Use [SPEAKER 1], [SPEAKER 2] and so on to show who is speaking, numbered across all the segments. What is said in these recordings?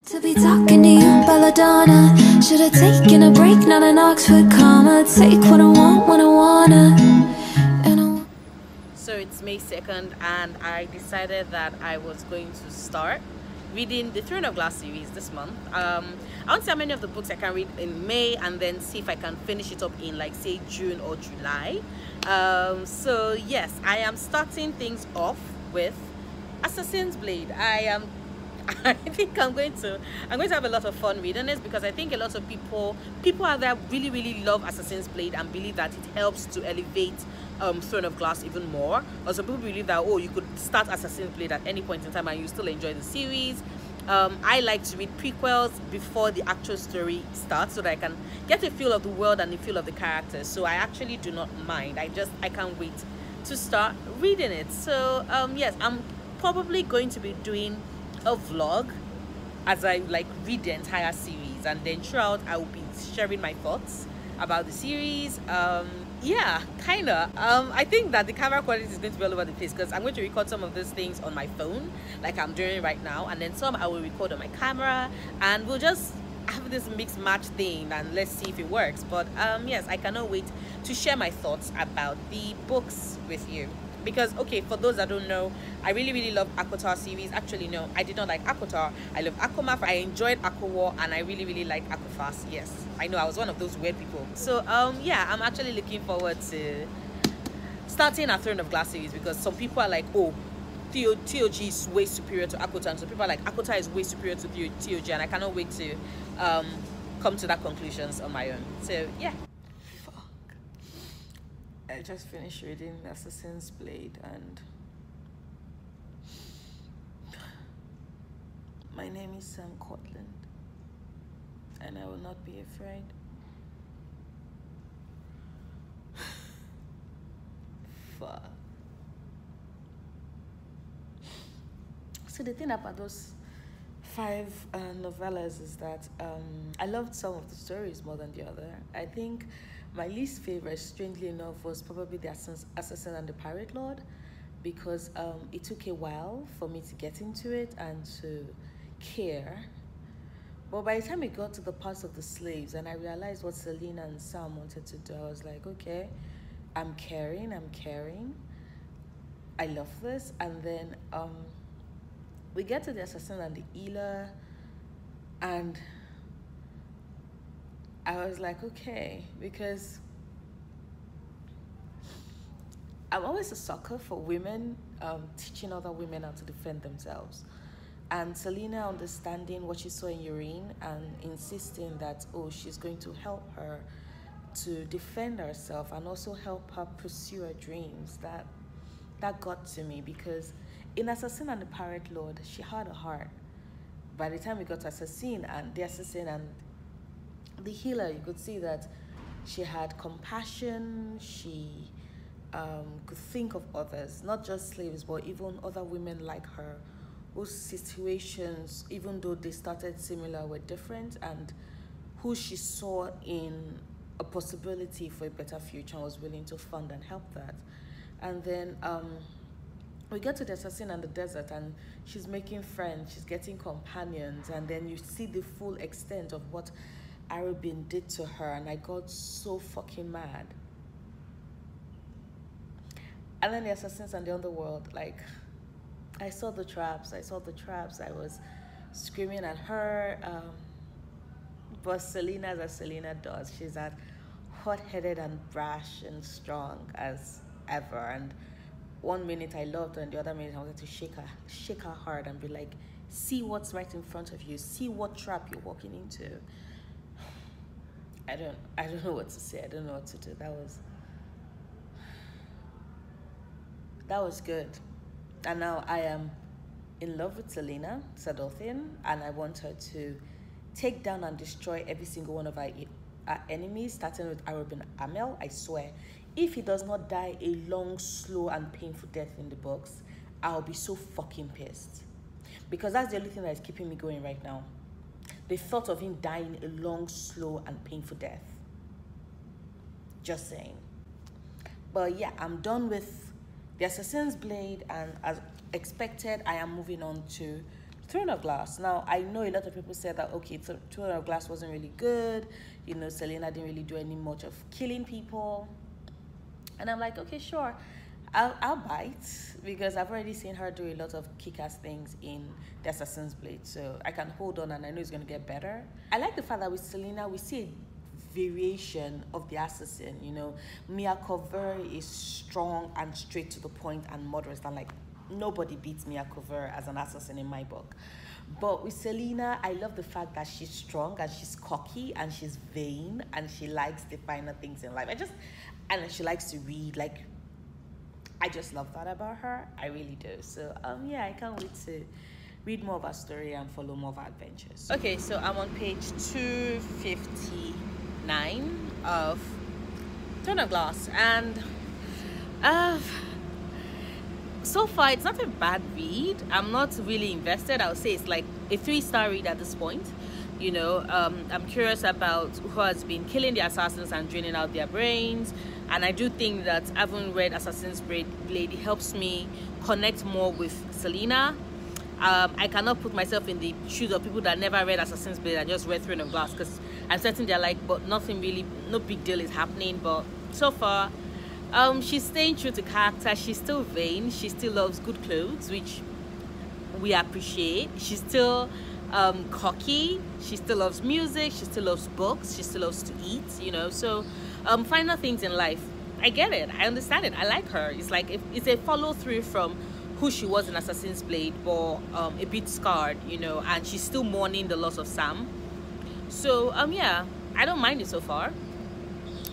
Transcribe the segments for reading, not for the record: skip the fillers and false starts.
[SPEAKER 1] To be talking to you, belladonna. Should have taken a break, not an Oxford comma. Take what I want when I wanna.
[SPEAKER 2] So it's May 2nd, and I decided that I was going to start reading the Throne of Glass series this month. I want to see how many of the books I can read in May, and then see if I can finish it up in, like, say June or July. So yes, I am starting things off with Assassin's Blade. I think I'm going to have a lot of fun reading this, because I think a lot of people out there really love Assassin's Blade and believe that it helps to elevate Throne of Glass even more. Or some people believe that, oh, you could start Assassin's Blade at any point in time and you still enjoy the series. I like to read prequels before the actual story starts, so that I can get a feel of the world and the feel of the characters. So I actually do not mind. I can't wait to start reading it. So yes, I'm probably going to be doing a vlog as I read the entire series, and then throughout I will be sharing my thoughts about the series. Yeah, kinda. I think that the camera quality is going to be all over the place, because I'm going to record some of these things on my phone like I'm doing right now, and then some I will record on my camera, and we'll just have this mix match thing and let's see if it works. But yes, I cannot wait to share my thoughts about the books with you. Because, okay, for those that don't know, I really love ACOTAR series. Actually, no, I did not like ACOTAR. I love ACOMAF. I enjoyed ACOWAR, and I really like ACOFAS. Yes, I know I was one of those weird people. So yeah, I'm actually looking forward to starting a Throne of Glass series, because some people are like, oh, TOG is way superior to ACOTAR, and some people are like, ACOTAR is way superior to TOG, and I cannot wait to come to that conclusions on my own. So yeah. I just finished reading Assassin's Blade, and my name is Sam Cortland, and I will not be afraid. Fuck. So the thing about those 5 novellas is that I loved some of the stories more than the other. I think my least favorite, strangely enough, was probably the Assassin and the Pirate Lord, because it took a while for me to get into it and to care. But by the time it got to the parts of the slaves and I realized what Selena and Sam wanted to do, I was like, okay, I'm caring. I love this. And then we get to the Assassin and the Healer, and I was like, okay, because I'm always a sucker for women teaching other women how to defend themselves. And Selena understanding what she saw in Urine and insisting that, oh, she's going to help her to defend herself and also help her pursue her dreams. That got to me, because in Assassin and the Pirate Lord, she had a heart. By the time we got to Assassin and the Assassin and the Healer, you could see that she had compassion. She could think of others, not just slaves, but even other women like her, whose situations, even though they started similar, were different, and who she saw in a possibility for a better future and was willing to fund and help that. And then we get to the Assassin and the desert, and she's making friends, she's getting companions, and then you see the full extent of what Arobin did to her, and I got so fucking mad. And then the Assassins and the Underworld, like, I saw the traps, I was screaming at her, but Selena, as Selena does, she's as hot-headed and brash and strong as ever. And one minute I loved her, and the other minute I wanted to shake her hard and be like, see what's right in front of you, see what trap you're walking into. I don't know what to say. I don't know what to do. That was good. And now I am in love with Selena Sadothian, and I want her to take down and destroy every single one of our enemies, starting with Arobin Amel. I swear, if he does not die a long, slow, and painful death in the books, I'll be so fucking pissed. Because that's the only thing that is keeping me going right now. The thought of him dying a long, slow, and painful death. Just saying. But yeah, I'm done with the Assassin's Blade, and as expected, I am moving on to Throne of Glass. Now, I know a lot of people said that, okay, Throne of Glass wasn't really good. You know, Selena didn't really do any much of killing people. And I'm like, okay, sure. I'll bite because I've already seen her do a lot of kick-ass things in the Assassin's Blade. So I can hold on and I know it's going to get better. I like the fact that with Selena, we see a variation of the assassin. You know, Mia Cover is strong and straight to the point and murderous. And like, nobody beats Mia Cover as an assassin in my book. But with Selena, I love the fact that she's strong and she's cocky and she's vain and she likes the finer things in life. And she likes to read. Like, I just love that about her. I really do. So yeah, I can't wait to read more of her story and follow more of her adventures. Okay, so I'm on page 259 of Throne of Glass, and so far it's not a bad read. I'm not really invested. I would say it's like a 3-star read at this point. You know, I'm curious about who has been killing the assassins and draining out their brains. And I do think that having read Assassin's Blade helps me connect more with Selena. I cannot put myself in the shoes of people that never read Assassin's Blade and just read Throne of Glass, because I'm certain they're like, but nothing really, no big deal is happening. But so far, she's staying true to character. She's still vain. She still loves good clothes, which we appreciate. She's still cocky. She still loves music. She still loves books. She still loves to eat, you know. So finer things in life, I get it, I understand it, I like her. It's like it's a follow-through from who she was in Assassin's Blade, but a bit scarred, you know, and she's still mourning the loss of Sam. So yeah, I don't mind it so far.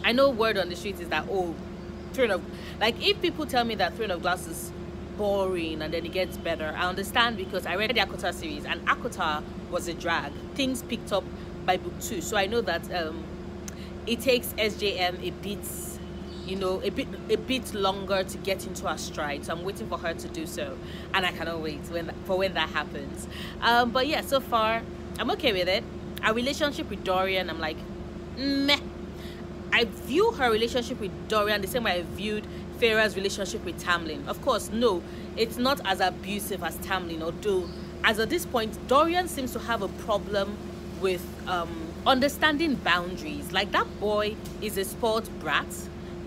[SPEAKER 2] I know word on the street is that, oh, like, if people tell me that Throne of Glass is boring and then it gets better, I understand, because I read the Akota series and Akota was a drag. Things picked up by book 2, so I know that it takes SJM a bit, you know, a bit longer to get into her stride. So I'm waiting for her to do so, and I cannot wait for when that happens. But yeah, so far I'm okay with it. Our relationship with Dorian, I'm like, meh. I view her relationship with Dorian the same way I viewed Farah's relationship with Tamlin. Of course, no, it's not as abusive as Tamlin, although as of this point, Dorian seems to have a problem with understanding boundaries. Like, that boy is a spoiled brat.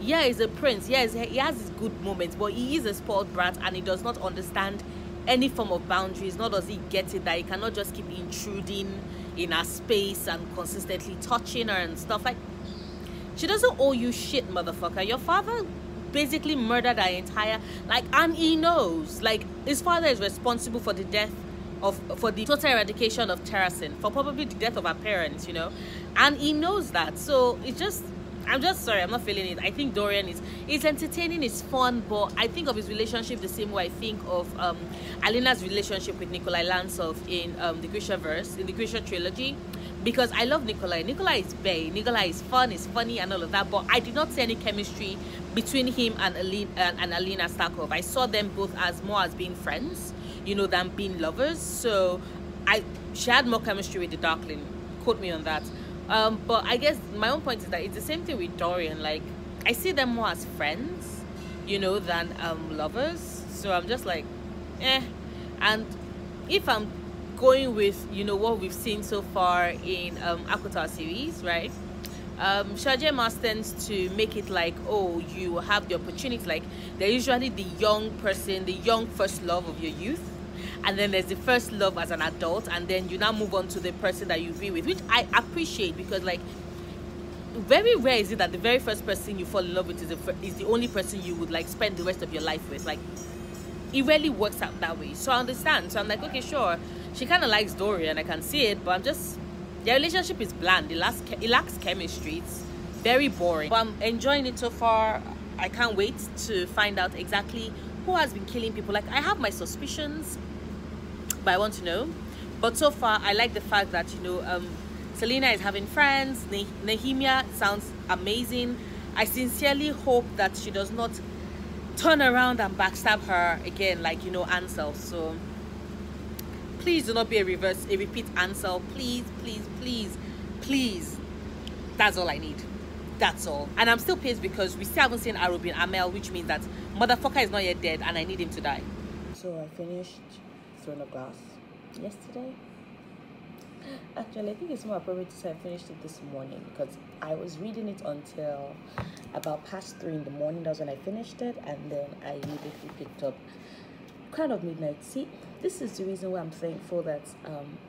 [SPEAKER 2] Yeah, he's a prince. Yeah, he has his good moments, but he is a spoiled brat and he does not understand any form of boundaries. Nor does he get it that he cannot just keep intruding in her space and consistently touching her and stuff. Like, she doesn't owe you shit, motherfucker. Your father basically murdered her entire, like, and he knows. Like, his father is responsible for the death for the total eradication of Terracin, for probably the death of her parents, you know, and he knows that. So it's just, I'm just sorry, I'm not feeling it. I think Dorian is entertaining, it's fun, but I think of his relationship the same way I think of Alina's relationship with Nikolai Lansov in the Grishaverse, in the Grisha trilogy, because I love Nikolai. Nikolai is bae. Nikolai is fun, is funny, and all of that, but I did not see any chemistry between him and Alina Starkov. I saw them both as more as being friends, you know, than being lovers. So she had more chemistry with the Darkling, quote me on that. But I guess my own point is that it's the same thing with Dorian. Like, I see them more as friends, you know, than lovers. So I'm just like, eh. And if I'm going with, you know, what we've seen so far in Akota series, right, Shaje tends to make it like, oh, you have the opportunity, like, they're usually the young person, the young first love of your youth, and then there's the first love as an adult, and then you now move on to the person that you be with, which I appreciate, because, like, very rare is it that the very first person you fall in love with is the only person you would, like, spend the rest of your life with. Like, it really works out that way. So I understand. So I'm like, okay, sure, she kind of likes Dorian, I can see it, but I'm just, their relationship is bland. It lacks chemistry. It's very boring, but I'm enjoying it so far. I can't wait to find out exactly who has been killing people. Like, I have my suspicions, but I want to know. But so far, I like the fact that, you know, Selena is having friends. Nehemia sounds amazing. I sincerely hope that she does not turn around and backstab her again, like, you know, Ansel. So please do not be a repeat Ansel. Please, please, please, please. That's all I need. That's all. And I'm still pissed because we still haven't seen Arubin Amel, which means that motherfucker is not yet dead and I need him to die. So I finished Throne of Glass. yesterday. Actually, I think it's more appropriate to say I finished it this morning because I was reading it until about past 3 in the morning. That's when I finished it, and then I immediately picked up Crown of Midnight. See, this is the reason why I'm thankful that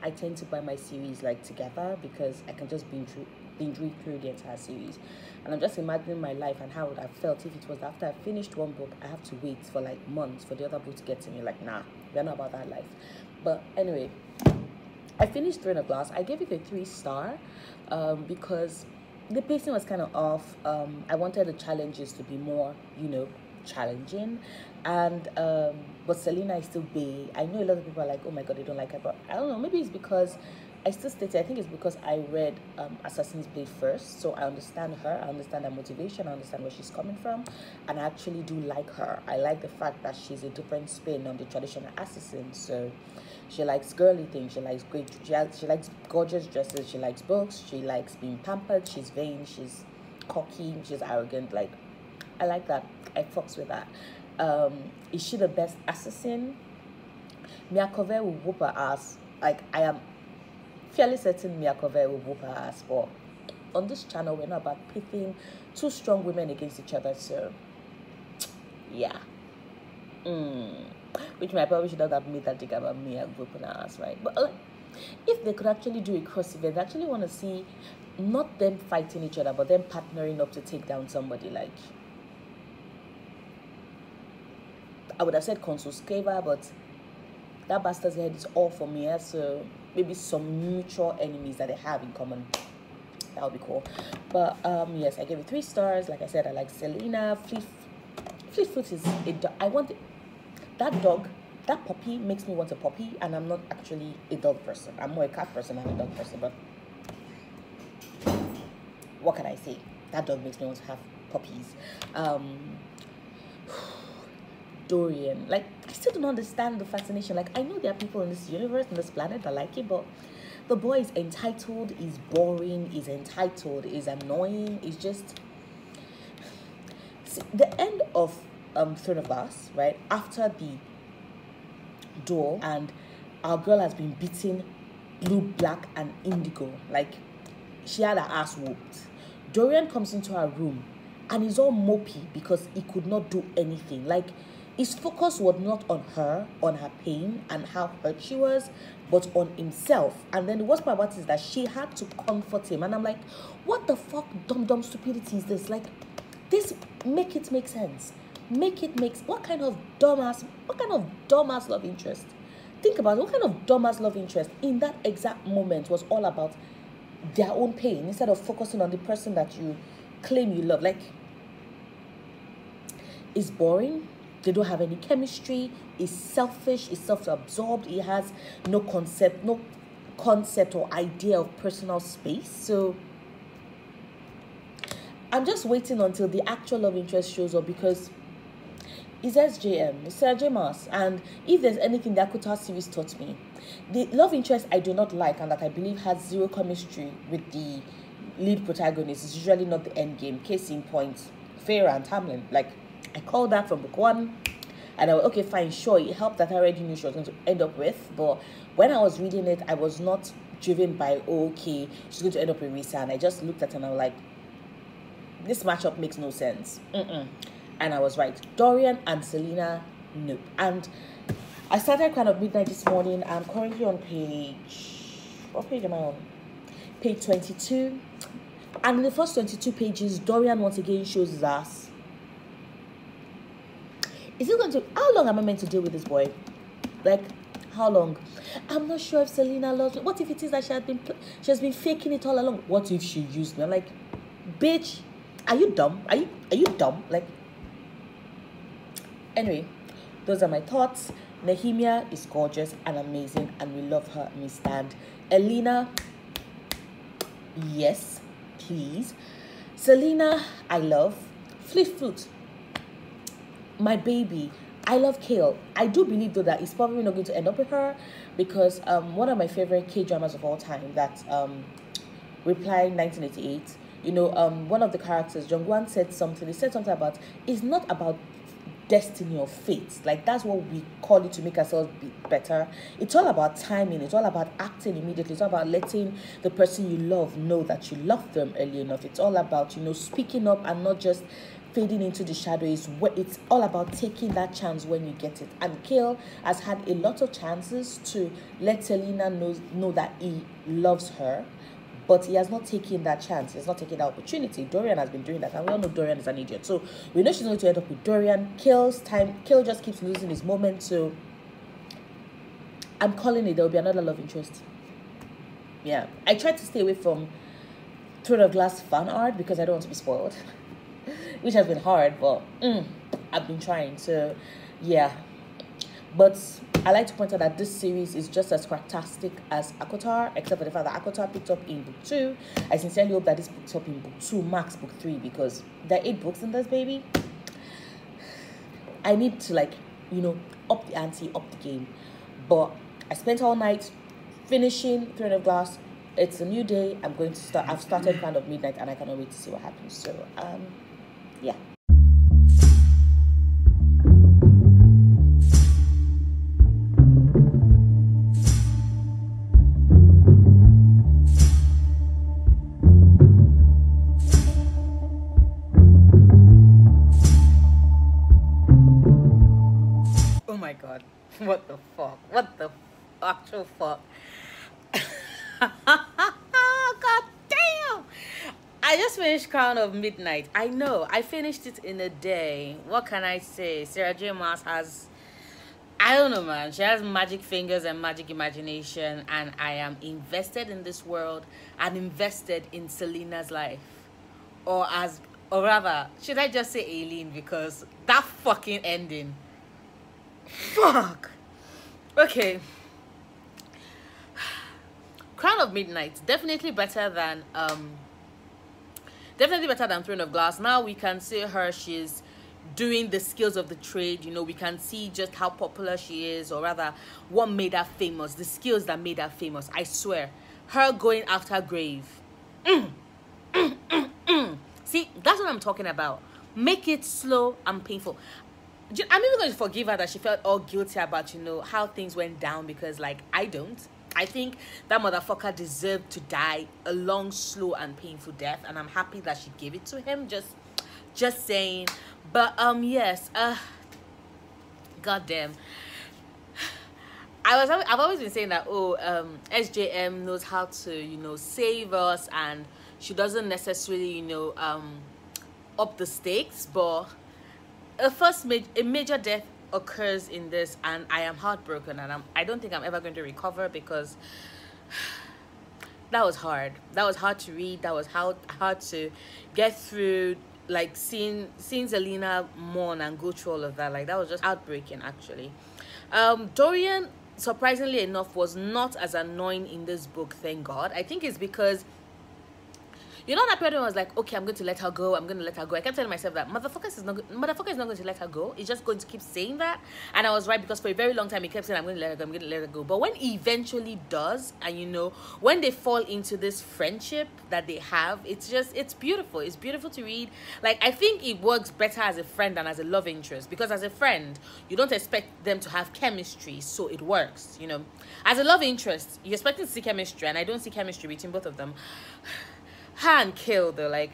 [SPEAKER 2] I tend to buy my series like together, because I can just binge read through the entire series. And I'm just imagining my life and how it would have felt if it was after I finished one book, I have to wait for like months for the other book to get to me. Like, nah, we're not about that life. But anyway, I finished Throne of Glass. I gave it a 3-star because the pacing was kind of off. I wanted the challenges to be more, challenging. And but Selena is still bae. I know a lot of people are like, oh my god, they don't like her, but I don't know. Maybe it's because I still stated, I think it's because I read Assassin's Blade first, so I understand her, I understand her motivation, I understand where she's coming from, and I actually do like her. I like the fact that she's a different spin on the traditional assassin. So she likes girly things, she likes she likes gorgeous dresses, she likes books, she likes being pampered, she's vain, she's cocky, she's arrogant. Like, I like that. I fucks with that. Is she the best assassin? Miakove will whoop her ass. Like, I am fairly certain Miakove will whoop her ass, but on this channel we're not about pitting two strong women against each other, so yeah. Which I probably should not have made that dig about me and whooping her ass, right? But if they could actually do a cross event, I actually want to see not them fighting each other, but them partnering up to take down somebody. Like, I would have said Consul Scava, but that bastard's head is all for me. So maybe some mutual enemies that they have in common. That would be cool. But yes, I gave it 3 stars. Like I said, I like Selena. Fleetfoot is I want that dog. That puppy makes me want a puppy, and I'm not actually a dog person. I'm more a cat person than a dog person. But what can I say? That dog makes me want to have puppies. Dorian, like, I still don't understand the fascination. Like, I know there are people in this universe, in this planet that like it, but the boy is entitled, is boring, is entitled, is annoying, is just... See, the end of Throne of Glass, right, after the door, and our girl has been beaten blue, black, and indigo. Like, she had her ass whooped. Dorian comes into her room, and he's all mopey because he could not do anything. Like, his focus was not on her, on her pain and how hurt she was, but on himself. And then the worst part about it is that she had to comfort him. And I'm like, what the fuck dumb stupidity is this? Like, this, make it make sense. What kind of dumbass love interest? Think about it. What kind of dumbass love interest in that exact moment was all about their own pain instead of focusing on the person that you claim you love? Like, it's boring. They don't have any chemistry. He's selfish. He's self-absorbed. He has no concept or idea of personal space. So I'm just waiting until the actual love interest shows up, because it's SJM, it's Sarah J. Maas. And if there's anything that Akuta series taught me, the love interest I do not like and that I believe has zero chemistry with the lead protagonist is usually not the end game. Case in point, Farah and Tamlin. Like, I called that from book 1, and I was okay, fine, sure, it helped that I already knew she was going to end up with. But when I was reading it, I was not driven by, oh, okay, she's going to end up with Risa. And I just looked at her and I was like, this matchup makes no sense. And I was right. Dorian and Selena, nope. And I started Crown of Midnight this morning. I'm currently on what page am I on? Page 22. And in the first 22 pages, Dorian once again shows his ass. Is it going to... How long am I meant to deal with this boy? Like, how long? I'm not sure if Selena loves me. What if it is that she has been faking it all along? What if she used me? I'm like, bitch, are you dumb? Are you dumb? Like, anyway, those are my thoughts. Nehemia is gorgeous and amazing, and we love her and we stand. Elena, yes, please. Selena, I love. Fleetfoot, my baby. I love Kale. I do believe though that it's probably not going to end up with her, because one of my favorite K-dramas of all time, that Reply 1988, one of the characters, Jungwon, said something. He said something about, it's not about
[SPEAKER 3] destiny or fate. Like, that's what we call it to make ourselves be better. It's all about timing. It's all about acting immediately. It's all about letting the person you love know that you love them early enough. It's all about, speaking up and not just fading into the shadows. It's all about taking that chance when you get it. And Kale has had a lot of chances to let Selena know that he loves her, but he has not taken that chance. He's not taking that opportunity. Dorian has been doing that, and we all know Dorian is an idiot. So we know she's going to end up with Dorian. Kale just keeps losing his moment. So I'm calling it. There will be another love interest. Yeah, I tried to stay away from Throne of Glass fan art because I don't want to be spoiled, which has been hard, but I've been trying. So yeah, but I like to point out that this series is just as fantastic as Akotar, except for the fact that Akotar picked up in book 2. I sincerely hope that this picks up in book 2, max book 3, because there are 8 books in this baby. I need to up the ante, up the game. But I spent all night finishing Throne of Glass. It's a new day. I'm going to start. I've started kind of midnight, and I cannot wait to see what happens. So yeah.
[SPEAKER 2] Oh my god, what the fuck, what the actual fuck. God damn, I just finished Crown of Midnight. I know, I finished it in a day. What can I say? Sarah J Maas has, I don't know, man, she has magic fingers and magic imagination, and I am invested in this world and invested in Selena's life, or rather, should I just say Aileen, because that fucking ending, fuck. Okay, Crown of Midnight, definitely better than Throne of Glass. Now we can see her, she's doing the skills of the trade. We can see just how popular she is, or rather what made her famous, the skills that made her famous. I swear, her going after Grave, see, that's what I'm talking about. Make it slow and painful. I'm even going to forgive her that she felt all guilty about, how things went down, because, I don't. I think that motherfucker deserved to die a long, slow, and painful death, and I'm happy that she gave it to him. Just saying. But, yes, goddamn. I've always been saying that, SJM knows how to, save us, and she doesn't necessarily, up the stakes, but a major death occurs in this, and I am heartbroken, and I don't think I'm ever going to recover, because that was hard. That was hard to read. That was hard to get through, seeing Zelina mourn and go through all of that. That was just heartbreaking, actually. Dorian, surprisingly enough, was not as annoying in this book, thank God. I think it's because, that period was like, okay, I'm going to let her go. I'm going to let her go. I kept telling myself that motherfucker is not going to let her go. He's just going to keep saying that. And I was right, because for a very long time he kept saying, I'm going to let her go. I'm going to let her go. But when he eventually does, and when they fall into this friendship that they have, it's beautiful. It's beautiful to read. I think it works better as a friend than as a love interest, because as a friend, you don't expect them to have chemistry, so it works. As a love interest, you're expecting to see chemistry, and I don't see chemistry between both of them. Her and Kale, though, I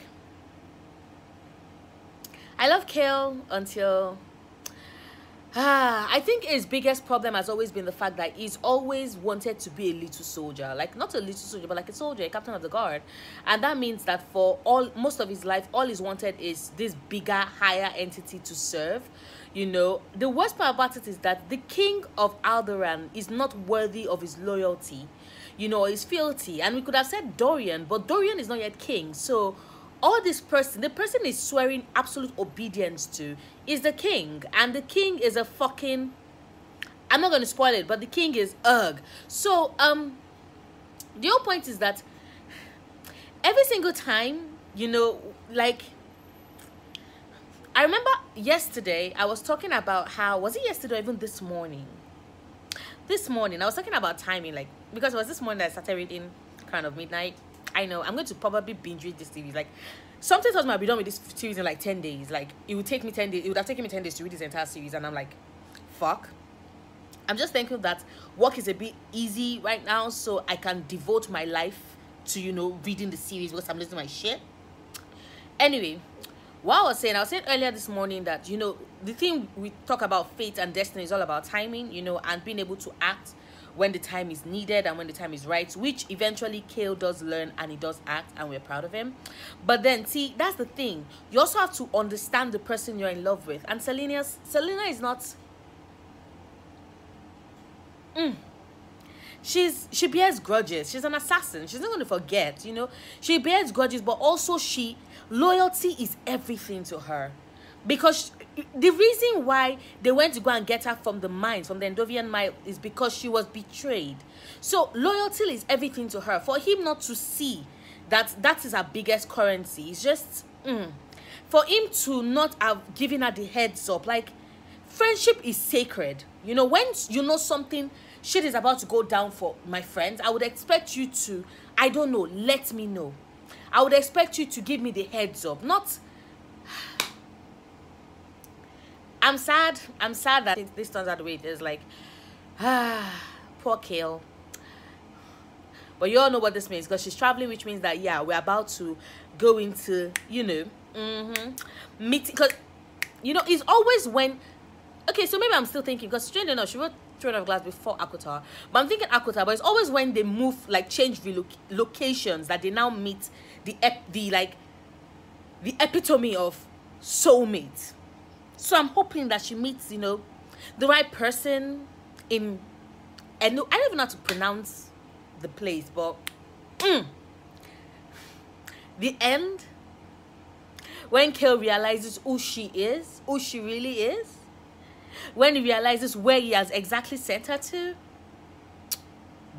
[SPEAKER 2] love Kale until I think his biggest problem has always been the fact that he's always wanted to be a little soldier, not a little soldier, but a soldier, a captain of the guard. And that means that for most of his life, all he's wanted is this bigger, higher entity to serve. The worst part about it is that the king of Alderaan is not worthy of his loyalty, his fealty. And we could have said Dorian, but Dorian is not yet king. So the person is swearing absolute obedience to is the king. And the king is a fucking, I'm not going to spoil it, but the king is ugh. So, the whole point is that every single time, I remember yesterday, I was talking about how, was it yesterday or even this morning? This morning, I was talking about timing, because it was this morning that I started reading Crown of Midnight. I know I'm going to probably binge read this series. Like, something tells me I'll be done with this series in like 10 days. Like, it would take me 10 days. It would have taken me 10 days to read this entire series, and I'm like, fuck. I'm just thankful that work is a bit easy right now, so I can devote my life to, you know, reading the series because I'm listening to my shit. Anyway, what I was saying earlier this morning that, you know, the thing we talk about fate and destiny is all about timing, you know, and being able to act when the time is needed and when the time is right, which eventually Kale does learn, and he does act, and we're proud of him. But then, see, that's the thing. You also have to understand the person you're in love with. And Selena is not... she bears grudges. She's an assassin. She's not going to forget, you know. She bears grudges, but also loyalty is everything to her. Because the reason why they went to go and get her from the mines, from the Endovian mine, is because she was betrayed. So loyalty is everything to her. For him not to see that is her biggest currency, it's just for him to not have given her the heads up. Like, friendship is sacred. You know, when you know something shit is about to go down for my friends, I would expect you to, I don't know, let me know. I would expect you to give me the heads up. Not... I'm sad that this turns out the way it is. Like, poor Kale. But you all know what this means, because she's traveling, which means that, yeah, we're about to go into, you know, meeting. Because, you know, it's always when... Okay, so maybe I'm still thinking, because strange enough, she wrote Throne of Glass before Akutar. But I'm thinking Akutar, but it's always when they move, like, change locations, that they now meet the epitome of soulmate. So I'm hoping that she meets, you know, the right person in... And I don't even know how to pronounce the place, but... The end, when Kale realizes who she is, who she really is, when he realizes where he has exactly sent her to,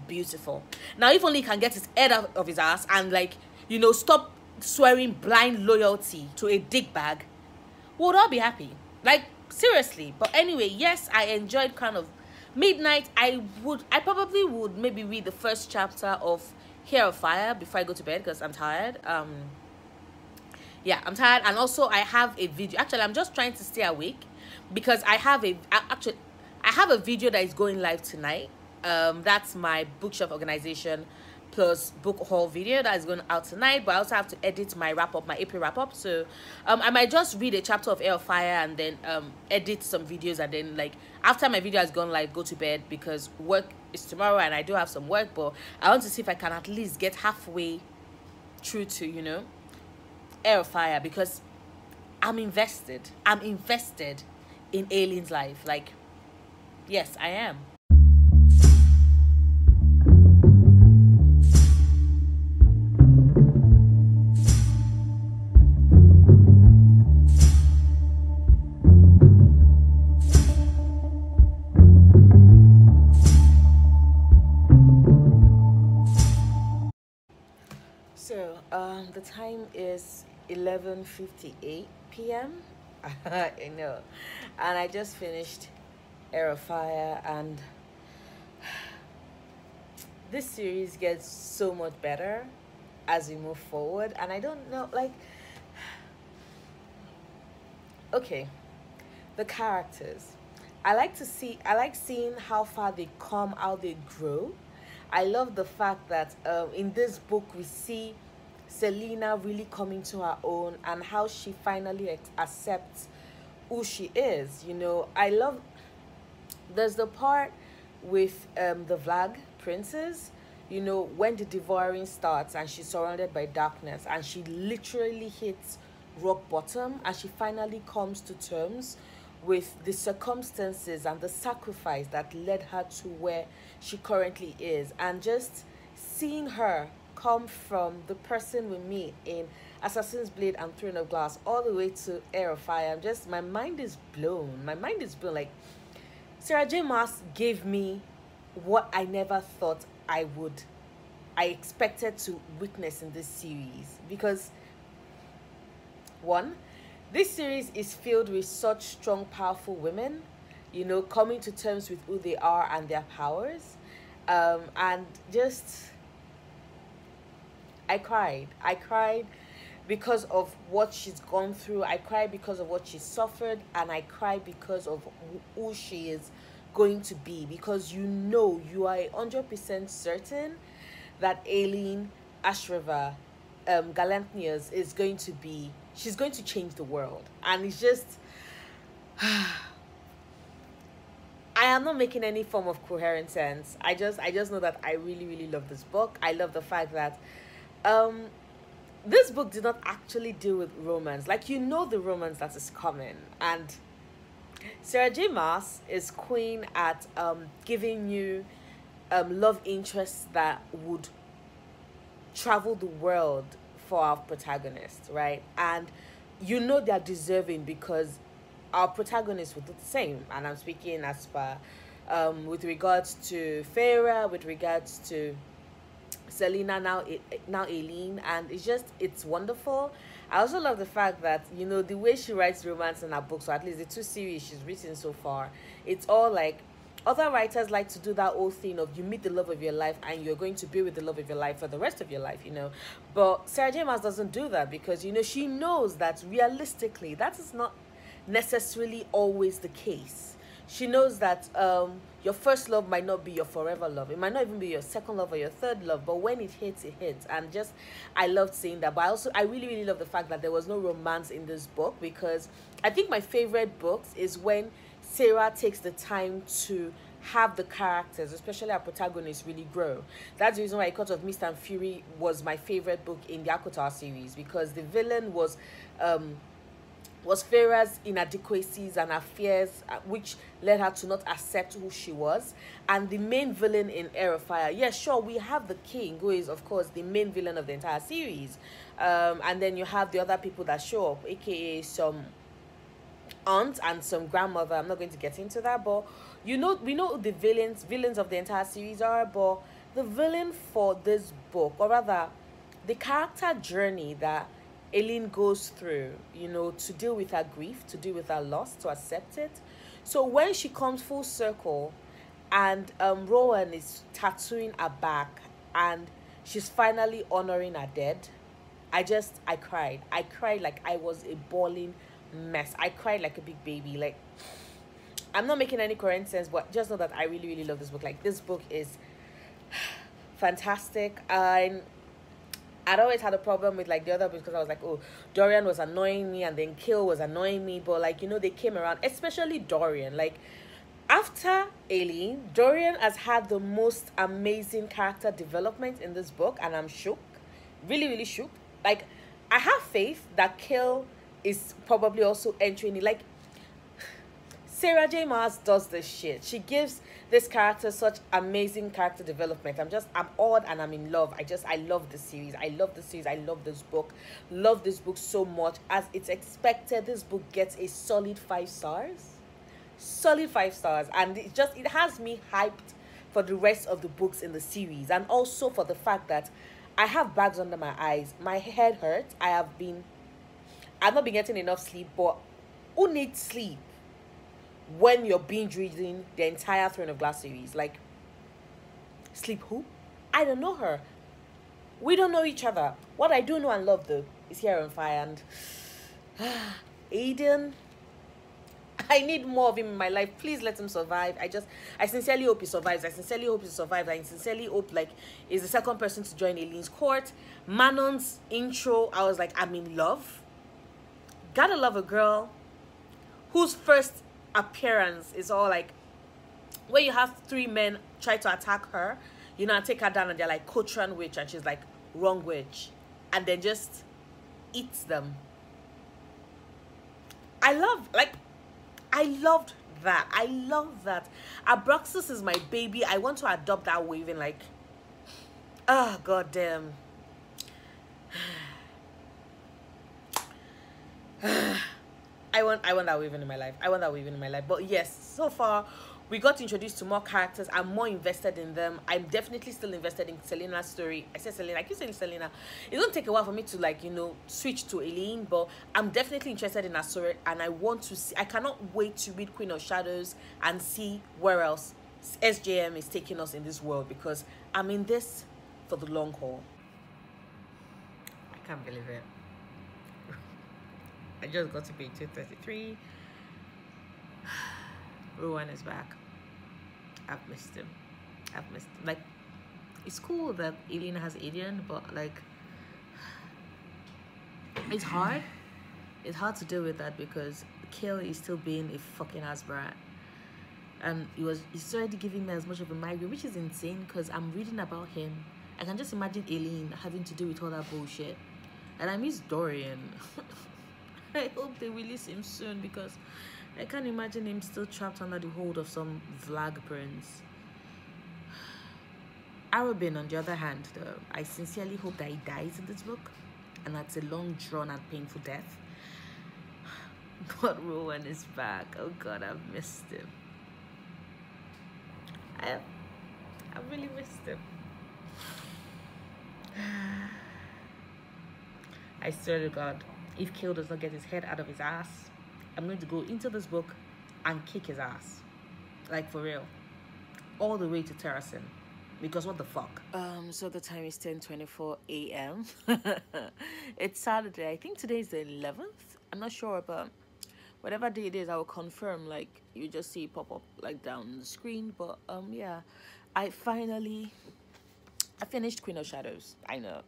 [SPEAKER 2] beautiful. Now, if only he can get his head out of his ass and, like, you know, stop swearing blind loyalty to a dick bag, we'll all be happy. Like, seriously. But anyway, yes, I enjoyed kind of Midnight. I probably would maybe read the first chapter of Hair of Fire before I go to bed, because I'm tired. Yeah, I'm tired. And also I have a video. Actually, I'm just trying to stay awake, because I have a video that is going live tonight. That's my bookshelf organization plus book haul video that is going out tonight. But I also have to edit my wrap-up, my April wrap-up. So I might just read a chapter of Air of Fire and then edit some videos, and then, like, after my video has gone live, go to bed, because work is tomorrow and I do have some work. But I want to see if I can at least get halfway through to, you know, Air of Fire, because I'm invested in Aileen's life. Like, yes, I am. So the time is 11:58 p.m. I know, and I just finished Air of Fire, and this series gets so much better as we move forward. And I don't know, like, okay, the characters, I like seeing how far they come, how they grow. I love the fact that in this book we see Selena really coming to her own, and how she finally accepts who she is. You know, I love, there's the part with the Vlag princess, you know, when the devouring starts and she's surrounded by darkness and she literally hits rock bottom, and she finally comes to terms with the circumstances and the sacrifice that led her to where she currently is. And just seeing her come from the person we meet in Assassin's Blade and Throne of Glass all the way to Air of Fire, my mind is blown. Like, Sarah J. Maas gave me what I never thought I expected to witness in this series. Because, one, this series is filled with such strong, powerful women, you know, coming to terms with who they are and their powers. And just, I cried because of what she's gone through. I cried because of what she suffered, and I cried because of who she is going to be, because you are 100% certain that Aileen Ashrava, Galantnias, is going to be, she's going to change the world. And it's just I am not making any form of coherent sense. I just know that I really, really love this book. I love the fact that this book did not actually deal with romance. Like, the romance that is coming. And Sarah J. Maas is queen at giving you love interests that would travel the world for our protagonists, right? And they're deserving, because our protagonists would do the same. And I'm speaking as per with regards to Farah, with regards to Selena, now Aileen, and it's wonderful. I also love the fact that the way she writes romance in her books, or at least the two series she's written so far, it's all like, other writers like to do that old thing of you meet the love of your life and you're going to be with the love of your life for the rest of your life, but Sarah J. Maas doesn't do that, because she knows that realistically that is not necessarily always the case. She knows that your first love might not be your forever love. It might not even be your second love or your third love. But when it hits, it hits. And I loved seeing that. But I really, really love the fact that there was no romance in this book, because I think my favorite books is when Sarah takes the time to have the characters, especially our protagonists, really grow. That's the reason why Court of Mist and Fury was my favorite book in the Akotar series, because the villain was Farah's inadequacies and her fears, which led her to not accept who she was. And the main villain in Air of Fire, yes, sure, we have the king, who is, of course, the main villain of the entire series. And then you have the other people that show up, aka some aunt and some grandmother. I'm not going to get into that, but we know who the villains of the entire series are. But the villain for this book, or rather, the character journey that Aileen goes through, to deal with her grief, to deal with her loss, to accept it. So when she comes full circle and Rowan is tattooing her back and she's finally honoring her dead, I cried. I cried like I was a bawling mess. I cried like a big baby. Like, I'm not making any current sense, but just know that I really, really love this book. Like, this book is fantastic. I'd always had a problem with like the other books, because I was like, oh, Dorian was annoying me, and then Kill was annoying me, but like, they came around, especially Dorian. Like, after Aileen, Dorian has had the most amazing character development in this book, and I'm shook, really, really shook. Like, I have faith that Kill is probably also entering it. Like, Sarah J. Maas does this shit. She gives this character such amazing character development. I'm awed and I'm in love. I love this series. I love this series. I love this book. Love this book so much. As it's expected, this book gets a solid 5 stars. Solid 5 stars. And it has me hyped for the rest of the books in the series. And also for the fact that I have bags under my eyes. My head hurts. I've not been getting enough sleep, but who needs sleep when you're binge reading the entire Throne of Glass series? Like, sleep who? I don't know her. We don't know each other. What I do know and love, though, is Here on Fire. And Aiden, I need more of him in my life. Please let him survive. I sincerely hope he survives. I sincerely hope he survives. I sincerely hope, like, he's the second person to join Aileen's court. Manon's intro, I was like, I'm in love. Gotta love a girl whose first appearance is all like, where you have 3 men try to attack her, and take her down, and they're like, Cochran witch, and she's like, wrong witch, and then just eats them. I loved that. I love that. Abraxas is my baby. I want to adopt that waving, like, oh, god damn. I want that weaving in my life. But yes, so far we got introduced to more characters. I'm more invested in them. I'm definitely still invested in Selena's story. I said Selena, I keep saying Selena. It don't take a while for me to, like, switch to Aileen, but I'm definitely interested in her story, and I want to see. I cannot wait to read Queen of Shadows and see where else SJM is taking us in this world, because I'm in this for the long haul. Can't believe it. I just got to be 2:33. Rowan is back. I've missed him. Like, it's cool that Eileen has Aiden, but like, it's hard. It's hard to deal with that because Kale is still being a fucking ass brat. And he's already giving me as much of a migraine, which is insane because I'm reading about him. I can just imagine Eileen having to do with all that bullshit. And I miss Dorian. I hope they release him soon because I can't imagine him still trapped under the hold of some Vlag prince. Arobin, on the other hand, though, I sincerely hope that he dies in this book, and that's a long, drawn and painful death. But Rowan is back. Oh God, I've missed him. I really missed him. I swear to God, if Kale does not get his head out of his ass, I'm going to go into this book and kick his ass. Like, for real. All the way to Terracin. Because what the fuck? So the time is 10:24 a.m. It's Saturday. I think today is the 11th. I'm not sure, but whatever day it is, I will confirm. Like, you just see it pop up like down the screen. But yeah, I finished Queen of Shadows. I know.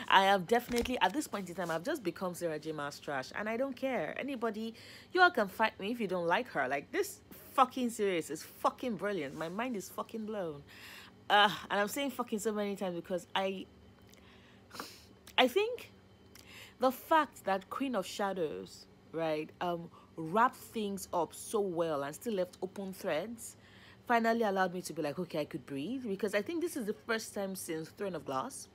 [SPEAKER 2] I have definitely, at this point in time, I've just become Sarah J. Maas trash, and I don't care. Anybody, you all can fight me if you don't like her. Like, this fucking series is fucking brilliant. My mind is fucking blown. And I'm saying fucking so many times because I think the fact that Queen of Shadows, right, wrapped things up so well and still left open threads finally allowed me to be like, okay, I could breathe, because I think this is the first time since Throne of Glass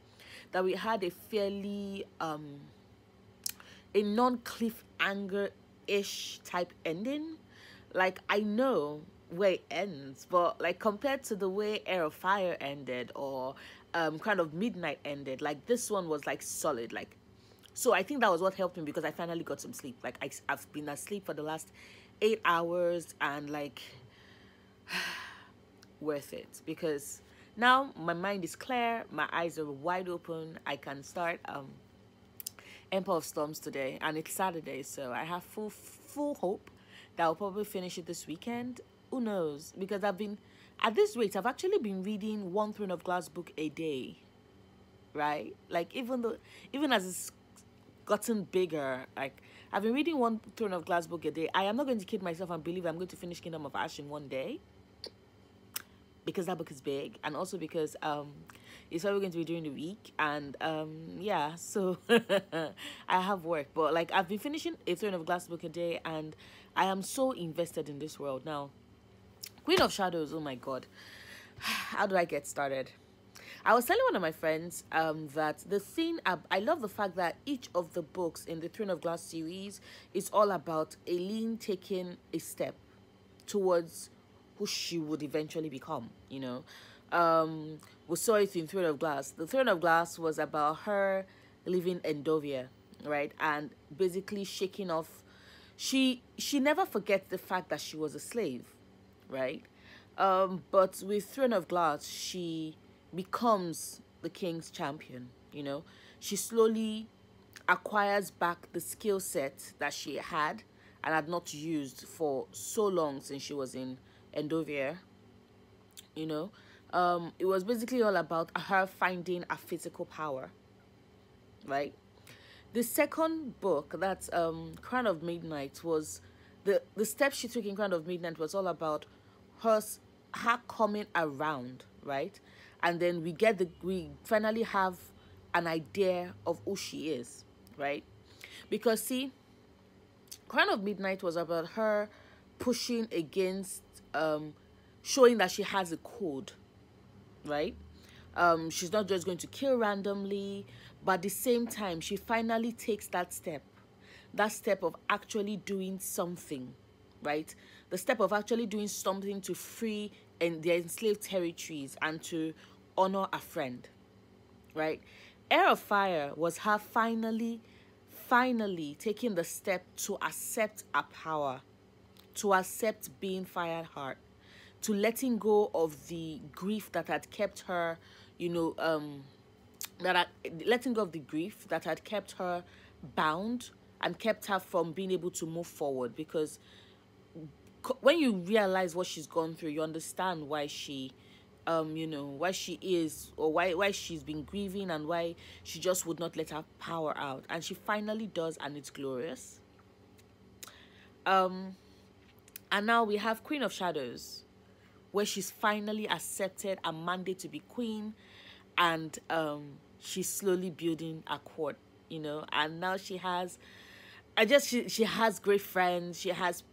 [SPEAKER 2] that we had a fairly a non-cliffhanger-ish type ending. Like, I know where it ends, but like compared to the way Air of Fire ended or kind of Midnight ended, like this one was like solid. Like, so I think that was what helped me because I finally got some sleep. Like, I've been asleep for the last 8 hours and like worth it, because now my mind is clear, my eyes are wide open. I can start Empire of Storms today, and it's Saturday, so I have full hope that I'll probably finish it this weekend. Who knows? Because I've been, at this rate, I've actually been reading one Throne of Glass book a day, right? Like, even as it's gotten bigger, like I've been reading one Throne of Glass book a day. I am not going to kid myself and believe I'm going to finish Kingdom of Ash in one day, because that book is big, and also because it's what we're going to be doing the week, and yeah, so I have work, but like I've been finishing a Throne of Glass book a day, and I am so invested in this world now. Queen of Shadows, oh my God, how do I get started? I was telling one of my friends that the thing, I love the fact that each of the books in the Throne of Glass series is all about Eileen taking a step towards who she would eventually become, you know. We saw it in Throne of Glass. The Throne of Glass was about her living Endovia, right? And basically shaking off, she never forgets the fact that she was a slave, right? But with Throne of Glass, she becomes the king's champion, you know. She slowly acquires back the skill set that she had and had not used for so long since she was in Endovia, you know. It was basically all about her finding a physical power, right? The second book, that's Crown of Midnight, was the step she took in Crown of Midnight was all about her coming around, right? And then we finally have an idea of who she is, right? Because see, Crown of Midnight was about her pushing against showing that she has a code, right? She's not just going to kill randomly, but at the same time she finally takes that step of actually doing something, right? The step of actually doing something to free the enslaved territories and to honor a friend, right? Air of Fire was her finally taking the step to accept her power, to accept being Fireheart, to letting go of the grief that had kept her, you know,
[SPEAKER 3] letting go of the grief that had kept her bound and kept her from being able to move forward. Because when you realize what she's gone through, you understand why she why she is, or why she's been grieving, and why she just would not let her power out, and she finally does, and it's glorious. And now we have Queen of Shadows, where she's finally accepted a mandate to be queen, and she's slowly building a court, and now she has she has great friends. She has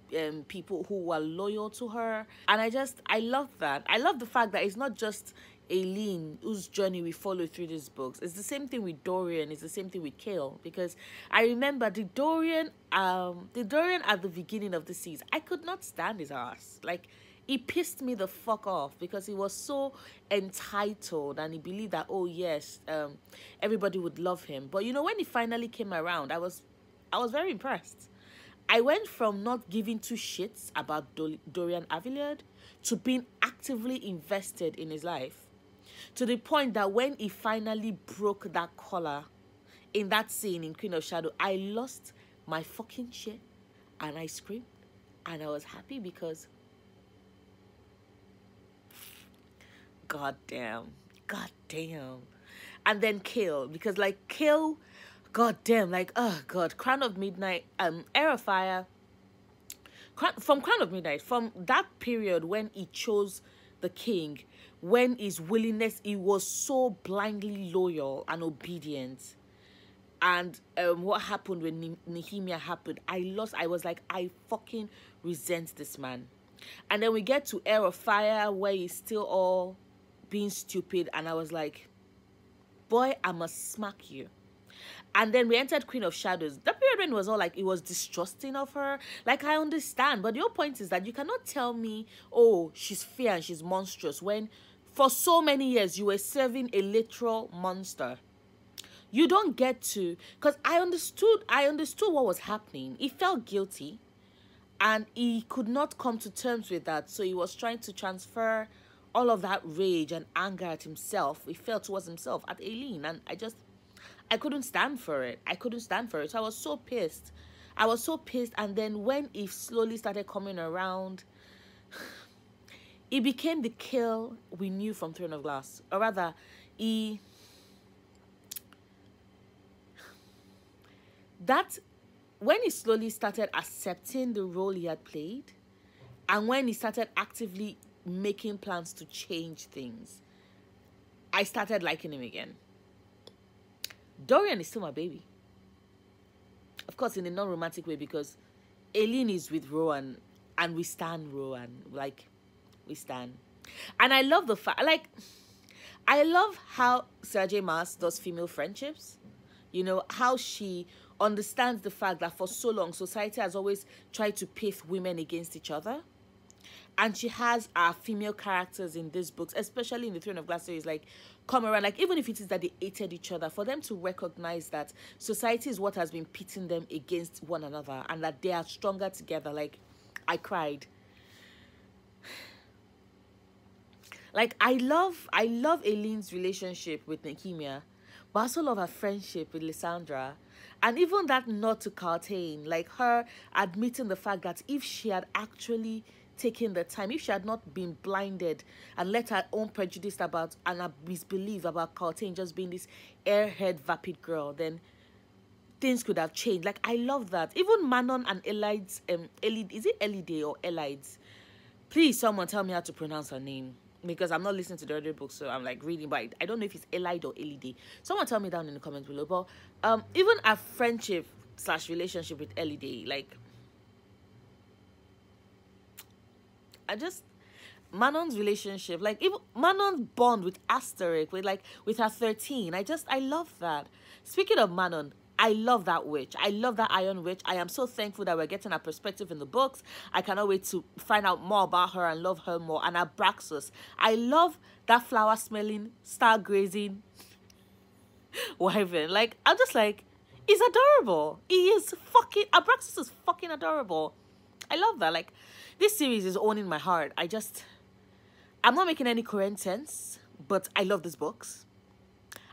[SPEAKER 3] people who are loyal to her, and I love that. I love the fact that it's not just Aileen whose journey we follow through these books. It's the same thing with Dorian. It's the same thing with Kale, because I remember the Dorian at the beginning of the season, I could not stand his ass. Like, he pissed me the fuck off because he was so entitled, and he believed that, oh yes, everybody would love him. But when he finally came around, I was very impressed. I went from not giving two shits about Dorian Avillard to being actively invested in his life, to the point that when he finally broke that collar in that scene in Queen of Shadow, I lost my fucking shit, and I screamed, and I was happy because god damn. And then Kale, because Kale, god damn, oh god, Crown of Midnight, Air of Fire, from Crown of Midnight, from that period when he chose the king, when his willingness, he was so blindly loyal and obedient. And what happened when Nehemia happened, I was like, I fucking resent this man. And then we get to Air of Fire, where he's still all being stupid, and I was like, boy, I must smack you. And then we entered Queen of Shadows. That period when it was all like, it was distrusting of her. Like, I understand, but your point is that you cannot tell me, oh, she's fair and she's monstrous, when for so many years you were serving a literal monster. You don't get to, because I understood what was happening. He felt guilty, and he could not come to terms with that, so he was trying to transfer all of that rage and anger at himself. He felt towards himself at Aileen, and I couldn't stand for it. So I was so pissed. And then when he slowly started coming around, he became the Kill we knew from Throne of Glass. Or rather, when he slowly started accepting the role he had played, and when he started actively making plans to change things, I started liking him again. Dorian is still my baby. Of course, in a non-romantic way, because Aileen is with Rowan, and we stand Rowan. We stand. And I love the fact, I love how Sarah J. Maas does female friendships. How she understands the fact that for so long, society has always tried to pit women against each other. And she has our female characters in these books, especially in the Throne of Glass series, come around, even if it is that they hated each other, for them to recognize that society is what has been pitting them against one another, and that they are stronger together. I cried. I love Aileen's relationship with Nehemia, but I also love her friendship with Lysandra. And even that nod to Cartain, her admitting the fact that if she had actually taken the time, if she had not been blinded and let her own prejudice about and a misbelief about Cartain just being this airhead vapid girl, then things could have changed. I love that. Even Manon and Elide's is it Elide or Elides? Please, someone tell me how to pronounce her name, because I'm not listening to the other book, so I'm reading, but I don't know if it's Elide or Elide. Someone tell me down in the comments below. But even a friendship / relationship with Elide, Manon's relationship, even Manon's bond with Asterix, with her 13, I love that. Speaking of Manon, I love that witch. I love that Iron Witch. I am so thankful that we're getting her perspective in the books. I cannot wait to find out more about her and love her more. And Abraxas, I love that flower-smelling, star-grazing wyvern. I'm just he's adorable. Abraxas is fucking adorable. I love that. This series is owning my heart. I'm not making any coherent sense, but I love these books.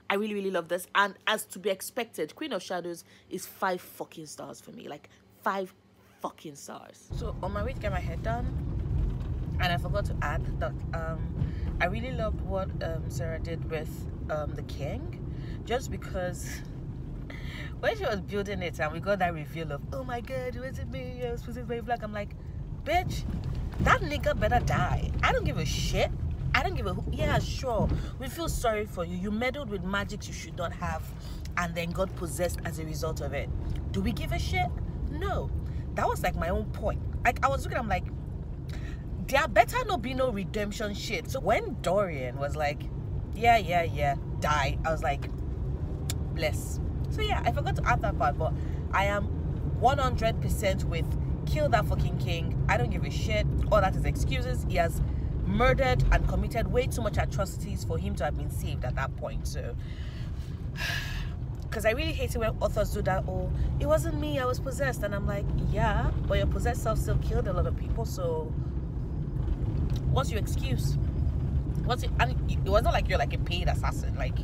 [SPEAKER 3] I really, really love this. And as to be expected, Queen of Shadows is 5 fucking stars for me. Like 5 fucking stars. So on my way to get my hair done, and I forgot to add that I really loved what Sarah did with the king, just because when she was building it and we got that reveal of, oh my god, it wasn't me, I was supposed to be black, I'm like, bitch, that nigga better die. I don't give a shit. I don't give a yeah, sure, we feel sorry for you. You meddled with magics you should not have, and then got possessed as a result of it. Do we give a shit? No. That was like my own point. Like, I was looking, I'm like, there better not be no redemption shit. So when Dorian was like, yeah, die, I was like, bless. So yeah, I forgot to add that part, but I am 100% with kill that fucking king. I don't give a shit. All that is excuses. He has murdered and committed way too much atrocities for him to have been saved at that point. So, because I really hate it when authors do that. Oh, it wasn't me, I was possessed. And I'm like, yeah, but your possessed self still killed a lot of people. So what's your excuse? What's it? And it wasn't like you're like a paid assassin. Like,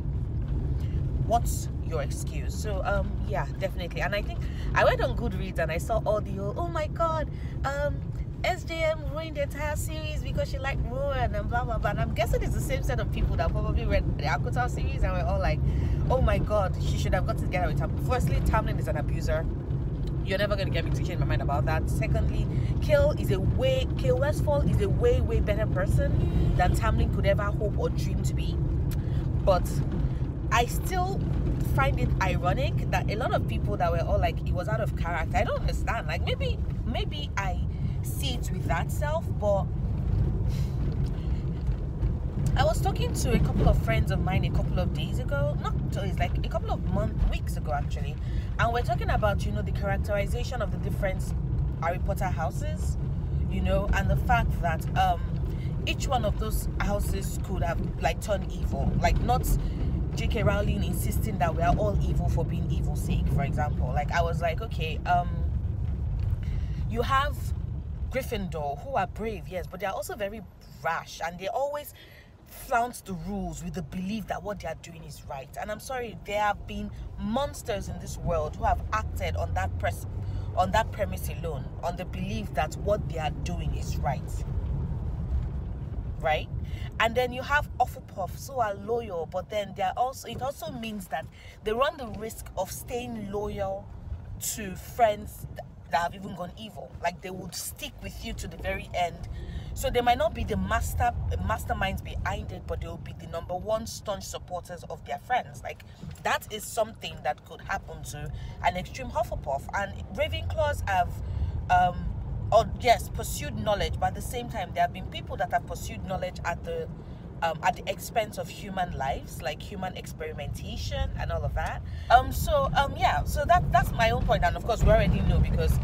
[SPEAKER 3] what's your excuse? So yeah, definitely. And I think I went on Goodreads and I saw all the oh my god, SJM ruined the entire series because she liked Rowan and blah blah blah. And I'm guessing it's the same set of people that probably read the Akuta series and we're all like, oh my god, she should have got together with Tamlin. Firstly, Tamlin is an abuser. You're never gonna get me to change my mind about that. Secondly, Kale Westfall is a way better person than Tamlin could ever hope or dream to be. But I still find it ironic that a lot of people that were all like, it was out of character. I don't understand. Like, maybe I see it with that self, but I was talking to a couple of friends of mine a couple of days ago, it's like a couple of weeks ago actually, and we're talking about, you know, the characterization of the different Harry Potter houses, you know, and the fact that each one of those houses could have like turned evil, like not J.K. Rowling insisting that we are all evil for being evil's sake, for example. Like, I was like, okay, you have Gryffindor, who are brave, yes, but they're also very rash, and they always flounce the rules with the belief that what they are doing is right. And I'm sorry, there have been monsters in this world who have acted on that premise alone, on the belief that what they are doing is right. Right? And then you have Hufflepuffs who are loyal, but then it also means that they run the risk of staying loyal to friends that have even gone evil. Like, they would stick with you to the very end. So they might not be the masterminds behind it, but they will be the #1 staunch supporters of their friends. Like, that is something that could happen to an extreme Hufflepuff. And Ravenclaws have pursued knowledge, but at the same time there have been people that have pursued knowledge at the expense of human lives, like human experimentation and all of that. So that's my own point. And of course we already know, because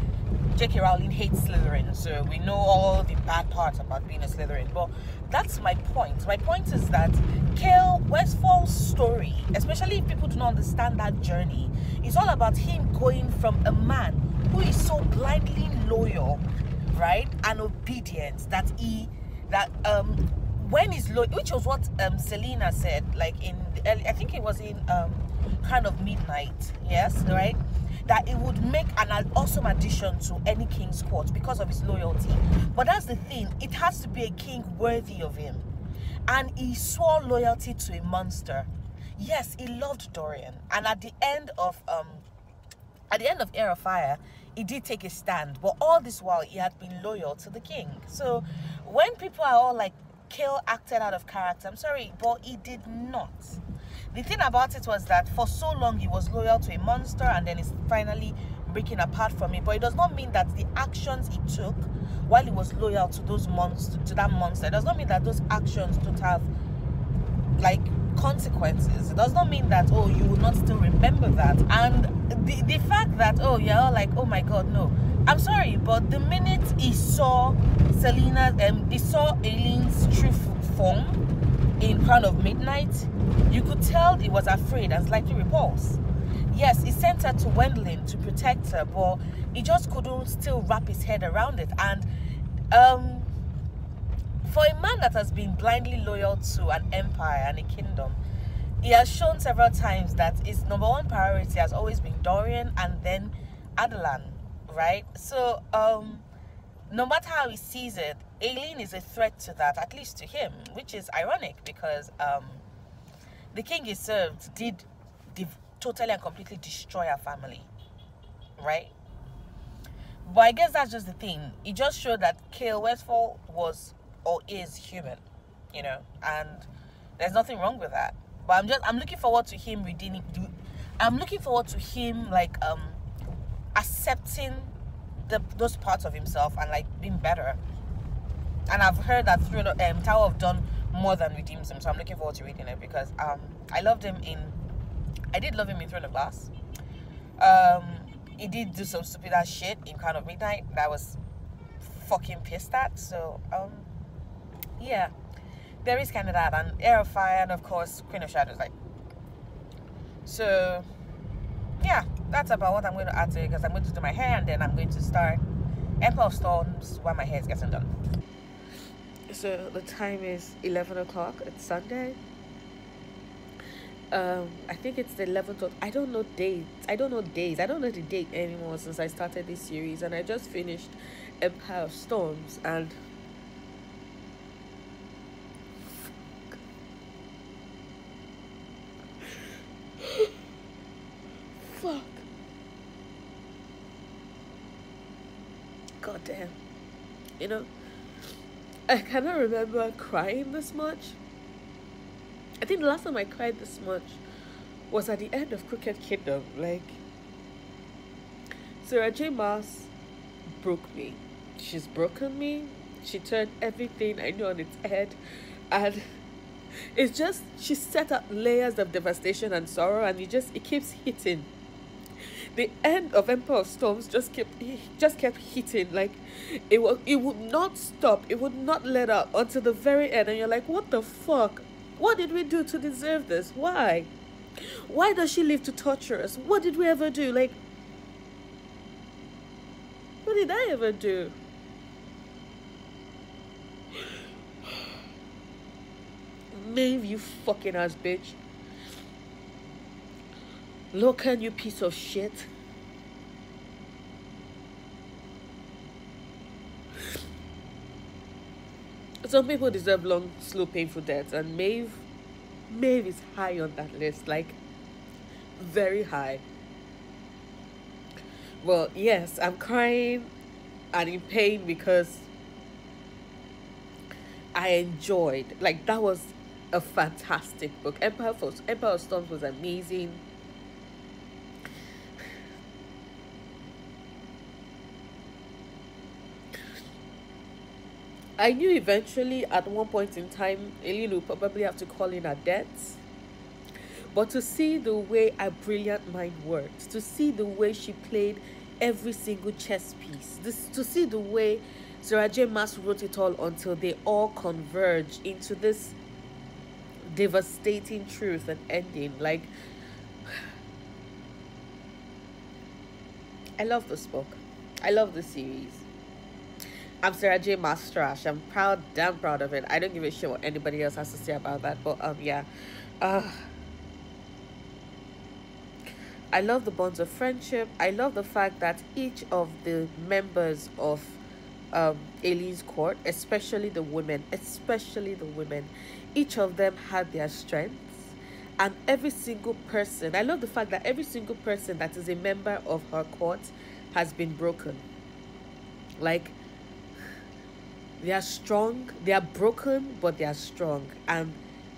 [SPEAKER 3] J.K. Rowling hates Slytherin, so we know all the bad parts about being a Slytherin. But that's my point. My point is that Kale Westfall's story, especially if people do not understand that journey, is all about him going from a man who is so blindly loyal, right, and obedient when he's loyal, which was what Selena said, like in the early, I think it was in kind of Midnight, yes, right, that it would make an awesome addition to any king's court because of his loyalty. But that's the thing, it has to be a king worthy of him, and he swore loyalty to a monster. Yes, he loved Dorian, and at the end of Heir of Fire, he did take a stand, but all this while he had been loyal to the king. So when people are all like, Kale acted out of character, I'm sorry, but he did not. The thing about it was that for so long he was loyal to a monster, and then he's finally breaking apart from it. But it does not mean that the actions he took while he was loyal to that monster, it does not mean that those actions don't have like consequences. It does not mean that, oh, you will not still remember that. And the fact that, oh, you're all like, oh my god, no, I'm sorry, but the minute he saw he saw Aileen's true form in Crown of Midnight, you could tell he was afraid and slightly repulsed. Yes, he sent her to Wendling to protect her, but he just couldn't still wrap his head around it. And for a man that has been blindly loyal to an empire and a kingdom,
[SPEAKER 2] he has shown several times that his number one priority has always been Dorian and then Adelan, right? So no matter how he sees it, Aileen is a threat to that, at least to him, which is ironic because the king he served did totally and completely destroy her family, right? But I guess that's just the thing. It just showed that Kale Westfall was or is human, you know, and there's nothing wrong with that. But I'm looking forward to him redeeming. I'm looking forward to him like accepting those parts of himself and like being better. And I've heard that through Tower of Dawn more than redeems him, so I'm looking forward to reading it because I did love him in Throne of Glass. He did do some stupid ass shit in Crown of Midnight that I was fucking pissed at. So yeah, there is kind of that, and Air of Fire, and of course Queen of Shadows. Like, so yeah, that's about what I'm going to add to it because I'm going to do my hair and then I'm going to start Emperor of Storms while my hair is getting done. So the time is 11 o'clock. It's Sunday. I think it's the 11th of, I don't know dates. I don't know the date anymore since I started this series, and I just finished Empire of Storms, and fuck. God damn. You know, I cannot remember crying this much. I think the last time I cried this much was at the end of Crooked Kingdom. Like, Sarah J. Maas broke me. She's broken me. She turned everything I knew on its head. And it's just, she set up layers of devastation and sorrow, and it keeps hitting. The end of Emperor of Storms just kept hitting. Like, it would not stop. It would not let up until the very end. And you're like, what the fuck? What did we do to deserve this? Why? Why does she live to torture us? What did we ever do? Like, what did I ever do? Maeve, you fucking ass bitch. Locan, you piece of shit. Some people deserve long, slow, painful deaths, and Maeve is high on that list, like very high. Well, yes, I'm crying and in pain because I enjoyed, like, that was a fantastic book. Empire of Storms was amazing. I knew eventually at one point in time Aileen would probably have to call in her debts. But to see the way a brilliant mind worked, to see the way she played every single chess piece, to see the way Sarah J. Maas wrote it all until they all converge into this devastating truth and ending. Like, I love this book. I love the series. I'm Sarah J. Maas trash. I'm damn proud of it. I don't give a shit what anybody else has to say about that. But yeah. I love the bonds of friendship. I love the fact that each of the members of Aileen's court, especially the women, each of them had their strengths. And every single person, I love the fact that every single person that is a member of her court has been broken. Like, they are strong, they are broken, but they are strong. And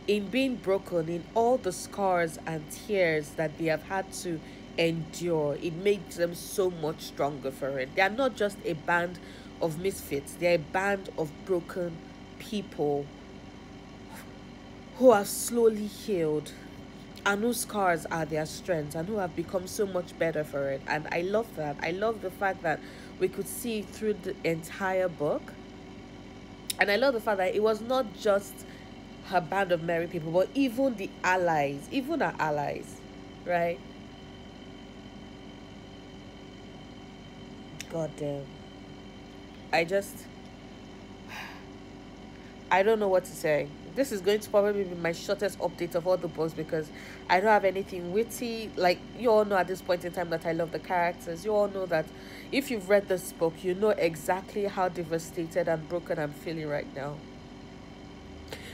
[SPEAKER 2] in being broken, in all the scars and tears that they have had to endure, it makes them so much stronger for it. They are not just a band of misfits, they are a band of broken people who are slowly healed and whose scars are their strengths and who have become so much better for it. And I love that. I love the fact that we could see through the entire book. And I love the fact that it was not just her band of merry people, but even the allies, even her allies, right? God damn. I don't know what to say. this is going to probably be my shortest update of all the books, because I don't have anything witty. Like, you all know at this point in time that I love the characters. You all know that if you've read this book, you know exactly how devastated and broken I'm feeling right now.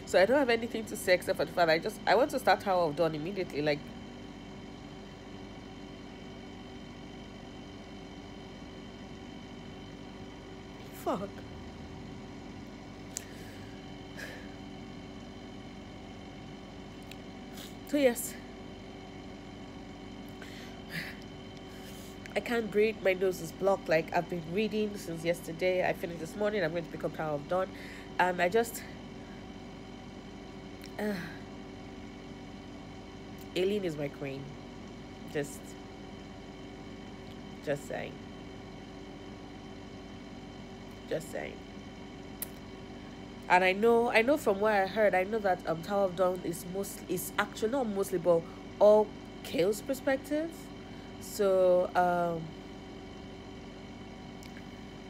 [SPEAKER 2] So I don't have anything to say except for the fact that I want to start Tower of Dawn immediately. Like, fuck. So yes, I can't breathe. My nose is blocked. Like, I've been reading since yesterday. I finished this morning. I'm going to pick up Tower of Dawn, and I just Aileen is my queen. Just saying. Just saying. And I know from where I heard, I know that Tower of Dawn is actually not mostly, but all Kale's perspective. So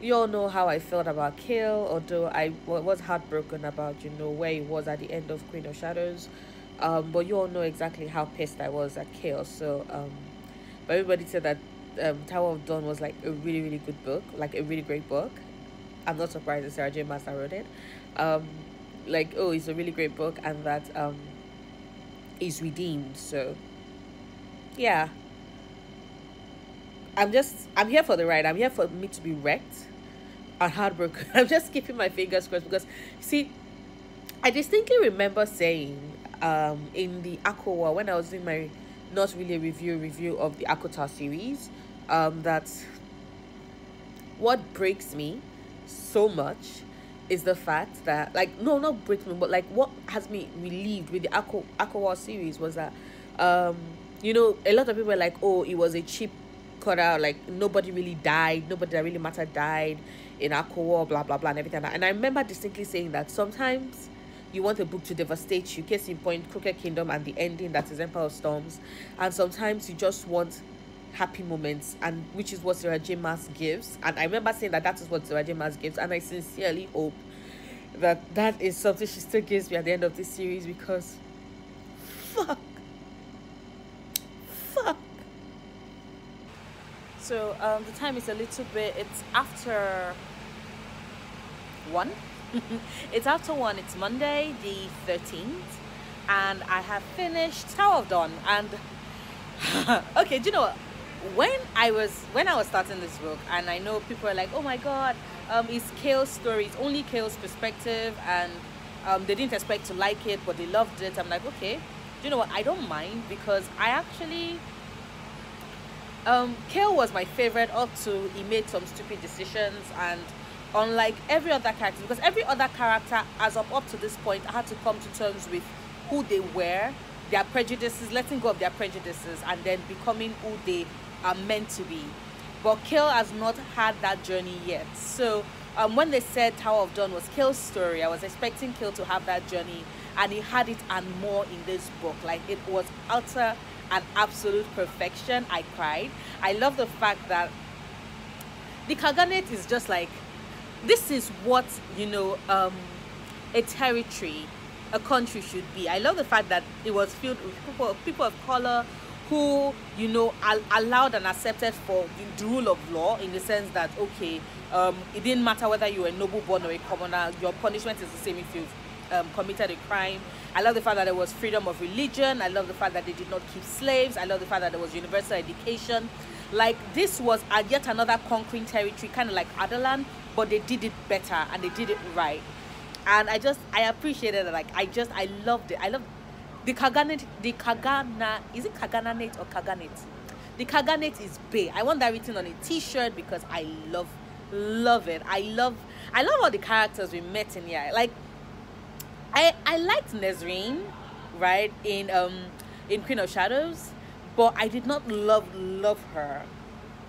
[SPEAKER 2] you all know how I felt about Kale, although I was heartbroken about, where he was at the end of Queen of Shadows. But you all know exactly how pissed I was at Kale. So but everybody said that Tower of Dawn was like a really, really good book, like a really great book. I'm not surprised that Sarah J. Maas wrote it. Like, oh, it's a really great book, and that is redeemed. So yeah, I'm here for the ride. I'm here for me to be wrecked and heartbroken. I'm just keeping my fingers crossed, because see, I distinctly remember saying in the Aqua, when I was doing my not really review of the Akotar series, that what breaks me so much is the fact that, like, no, not breaks me, but like what has me relieved with the Aqua series was that a lot of people were like, oh, it was a cheap cutout, like nobody really died, nobody that really mattered died in Aqua, blah blah blah, and everything. And I remember distinctly saying that sometimes you want a book to devastate you, case in point Crooked Kingdom and the ending, that is Empire of Storms, and sometimes you just want happy moments, and which is what Sarah J. Maas gives. And I remember saying that is what Sarah J. Maas gives, and I sincerely hope that is something she still gives me at the end of this series, because fuck. So the time is a little bit, it's after 1. It's after 1. It's Monday the 13th, and I have finished Tower of Dawn. And okay, do you know what? When I was starting this book, and I know people are like, oh my god, it's Kale's story, it's only Kale's perspective, and they didn't expect to like it, but they loved it. I'm like, okay, do you know what? I don't mind, because I actually Kale was my favorite up to he made some stupid decisions, and unlike every other character, because every other character as of up to this point had to come to terms with who they were, their prejudices, letting go of their prejudices, and then becoming who they are meant to be. But Kale has not had that journey yet. So when they said Tower of Dawn was Kale's story, I was expecting Kale to have that journey, and he had it and more in this book. Like, it was utter and absolute perfection. I cried. I love the fact that the Khaganate is just like, this is what a territory, a country should be. I love the fact that it was filled with people of color who are allowed and accepted for the rule of law, in the sense that, okay, it didn't matter whether you were noble born or a commoner, your punishment is the same if you've committed a crime. I love the fact that there was freedom of religion. I love the fact that they did not keep slaves. I love the fact that there was universal education. Like, this was yet another conquering territory, kind of like Adelan, but they did it better and they did it right. And I appreciated it. Like, I loved it. I love the Khaganate. Is it Khaganate or Khaganate? The Khaganate is Bay. I want that written on a t-shirt, because I love it. I love all the characters we met in here. Like, I liked Nesrine, right, in Queen of Shadows, but I did not love her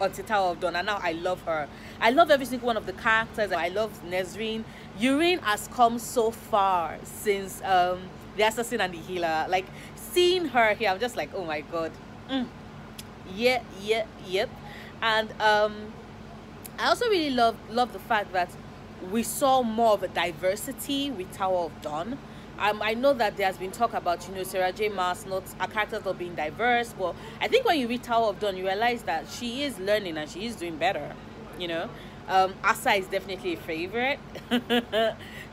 [SPEAKER 2] until Tower of Dawn, and now I love her. I love every single one of the characters. I love Nesrine. Yrene has come so far since the Assassin and the Healer. Like, seeing her here, I'm just like, oh my god. Yep. And I also really love the fact that we saw more of a diversity with Tower of Dawn. I know that there has been talk about, you know, Sarah J. Maas, not her characters not being diverse, but I think when you read Tower of Dawn, you realize that she is learning and she is doing better, you know. Asa is definitely a favorite.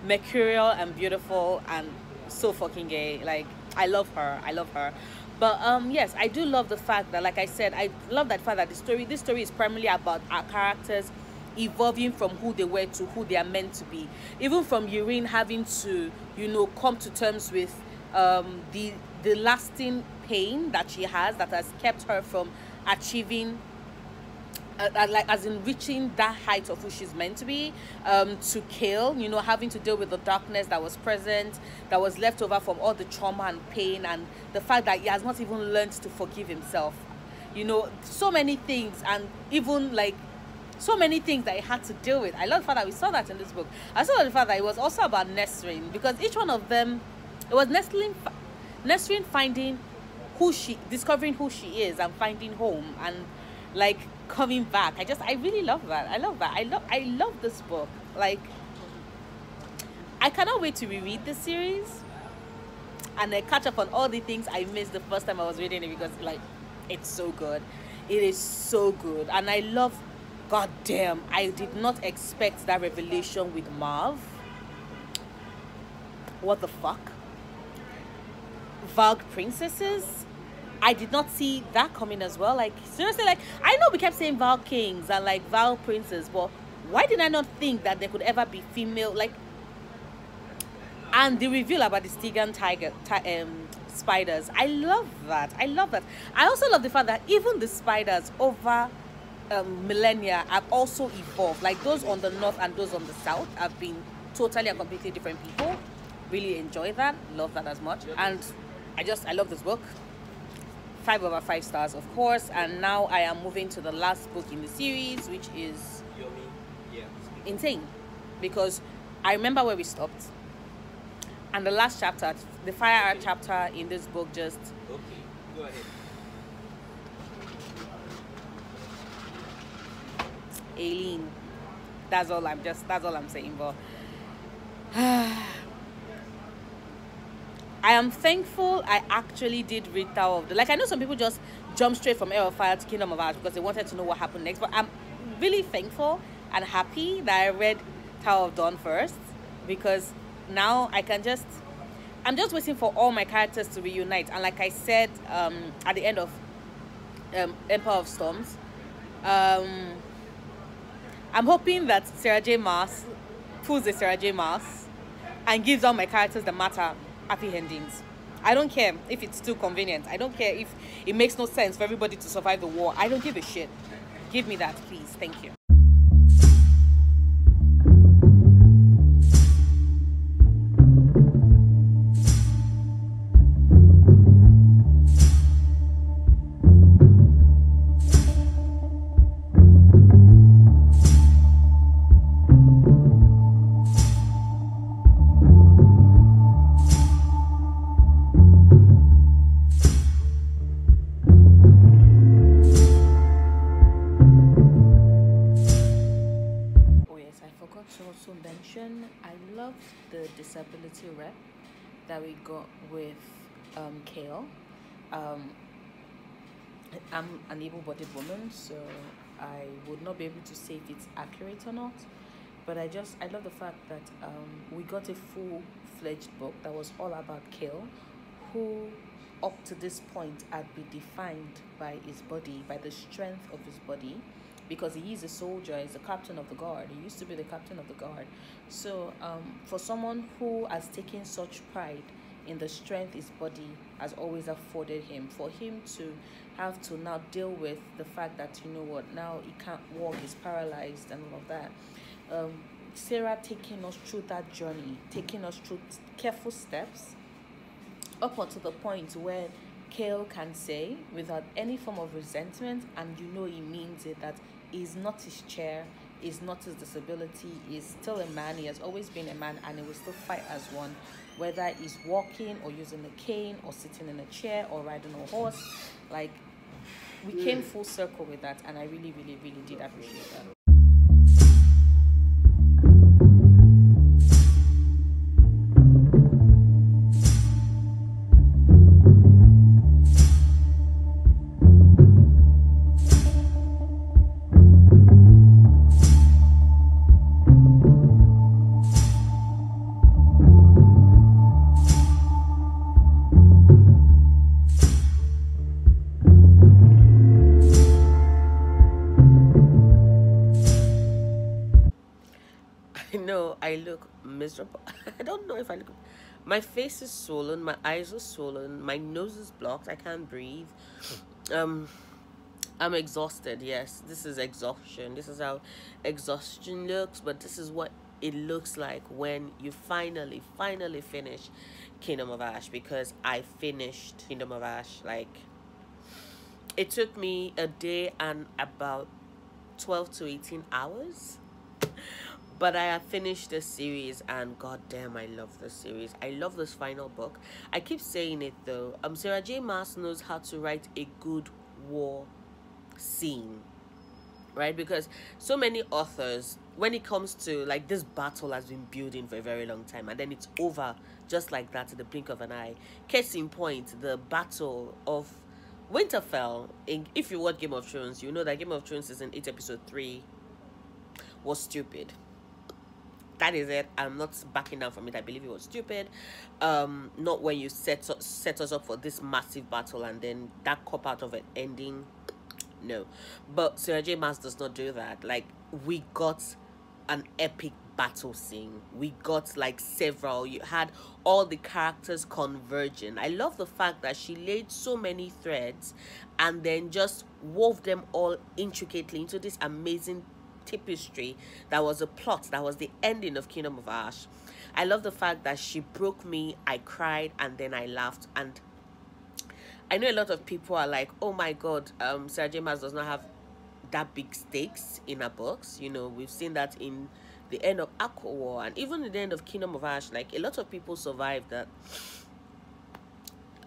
[SPEAKER 2] Mercurial and beautiful and so fucking gay. Like, I love her. I love her. But yes, I do love the fact that, like I said, I love that fact that this story is primarily about our characters evolving from who they were to who they are meant to be. Even from Urine having to, you know, come to terms with the lasting pain that she has, that has kept her from achieving like as in reaching that height of who she's meant to be, to Kale, you know, having to deal with the darkness that was present, that was left over from all the trauma and pain, and the fact that he has not even learned to forgive himself, you know, so many things, and even like so many things that he had to deal with. I love the fact that we saw that in this book. I saw the fact that it was also about Nesrine, because each one of them, it was Nesrine finding discovering who she is and finding home and like coming back. I really love that. I love this book. Like, I cannot wait to reread the series and then catch up on all the things I missed the first time I was reading it, because like, it's so good. It is so good. And I love, god damn, I did not expect that revelation with Marv. What the fuck? Valg princesses? I did not see that coming as well. Like, seriously, like, I know we kept saying Val Kings and like Val Princes, but why did I not think that there could ever be female, like, and the reveal about the Stygian spiders. I love that. I love that. I also love the fact that even the spiders over millennia have also evolved. Like, those on the north and those on the south have been totally and completely different people. Really enjoy that. Love that as much. And I love this book. 5 over 5 stars, of course. And now I am moving to the last book in the series, which is Insane, because I remember where we stopped, and the last chapter, the Fire Art chapter in this book, just
[SPEAKER 4] go ahead.
[SPEAKER 2] Aileen. That's all I'm saying. But I am thankful I actually did read Tower of the... Like, I know some people just jump straight from Air of Fire to Kingdom of Hearts because they wanted to know what happened next. But I'm really thankful and happy that I read Tower of Dawn first, because now I can just... I'm just waiting for all my characters to reunite. And like I said at the end of Empire of Storms, I'm hoping that Sarah J. Maas pulls the Sarah J. Maas and gives all my characters the matter happy endings. I don't care if it's too convenient. I don't care if it makes no sense for everybody to survive the war. I don't give a shit. Give me that, please. Thank you. I loved the disability rep that we got with Kale. I'm an able-bodied woman, so I would not be able to say if it's accurate or not, but I love the fact that we got a full-fledged book that was all about Kale, who up to this point had been defined by his body, by the strength of his body, because he is a soldier, he's the captain of the guard. He used to be the captain of the guard. So for someone who has taken such pride in the strength his body has always afforded him, for him to have to now deal with the fact that, you know what, now he can't walk, he's paralyzed and all of that. Sarah taking us through that journey, taking us through careful steps, up until the point where Kale can say, without any form of resentment, and you know he means it, that he's not his chair, is not his disability, is still a man. He has always been a man, and he will still fight as one, whether he's walking or using a cane or sitting in a chair or riding a horse. Like, we came full circle with that, and I really, really, really did appreciate that.
[SPEAKER 4] I look miserable. I don't know if I look. My face is swollen. My eyes are swollen. My nose is blocked. I can't breathe. Um, I'm exhausted. Yes, this is exhaustion. This is how exhaustion looks. But this is what it looks like when you finally finish Kingdom of Ash. Because I finished Kingdom of Ash. Like, it took me a day and about 12 to 18 hours. But I have finished the series, and goddamn, I love this series. I love this final book. I keep saying it though. Sarah J. Maas knows how to write a good war scene, right? Because so many authors, when it comes to like this battle has been building for a very long time, and then it's over just like that in the blink of an eye. Case in point, the battle of Winterfell. If you watch Game of Thrones, you know that Game of Thrones season 8 episode 3 was stupid. That is it. I'm not backing down from it. I believe it was stupid. Not when you set us up for this massive battle and then that cop out of an ending. No. But Sarah J. Maas does not do that. Like, we got an epic battle scene. We got like several. You had all the characters converging. I love the fact that she laid so many threads and then just wove them all intricately into this amazing tapestry that was a plot, that was the ending of Kingdom of Ash. I love the fact that she broke me, I cried, and then I laughed. And I know a lot of people are like, oh my god, Sarah J. Maas does not have that big stakes in her books. You know, we've seen that in the end of Aqua War and even in the end of Kingdom of Ash. Like, a lot of people survived that.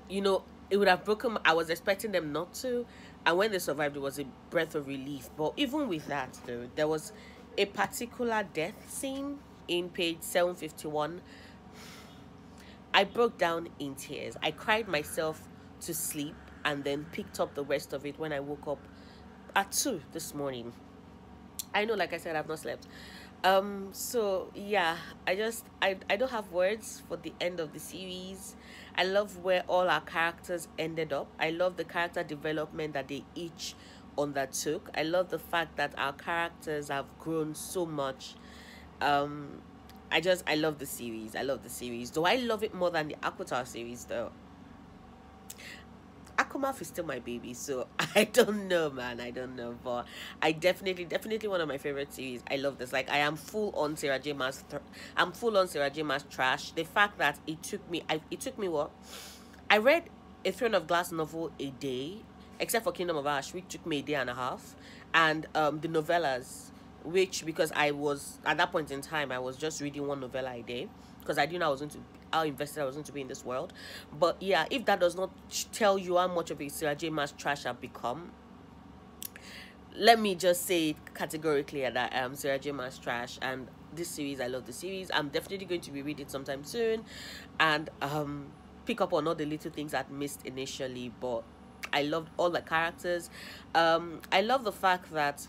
[SPEAKER 4] You know, it would have broken. I was expecting them not to, and when they survived, it was a breath of relief. But even with that, though, there was a particular death scene in page 751. I broke down in tears. I cried myself to sleep and then picked up the rest of it when I woke up at 2 this morning. I know, like I said, I've not slept. So yeah, I don't have words for the end of the series. I love where all our characters ended up. I love the character development that they each undertook. I love the fact that our characters have grown so much. I love the series. I love the series. Do I love it more than the Aquatar series though? Akuma is still my baby, so I don't know, man. I don't know, but I definitely one of my favorite series. I love this. Like, I am full on Sarah J. Maas. I'm full on Sarah J. Maas trash. The fact that it took me what? I read a Throne of Glass novel a day, except for Kingdom of Ash, which took me a day and a half, and the novellas, which, because I was at that point in time, I was just reading one novella a day because I didn't know how invested I was going to be in this world. But yeah, if that does not tell you how much of a Sarah J. Maas trash I've become, let me just say it categorically that I am Sarah J. Maas trash. And this series, I love the series. I'm definitely going to be reading sometime soon and pick up on all the little things I'd missed initially. But I loved all the characters. I love the fact that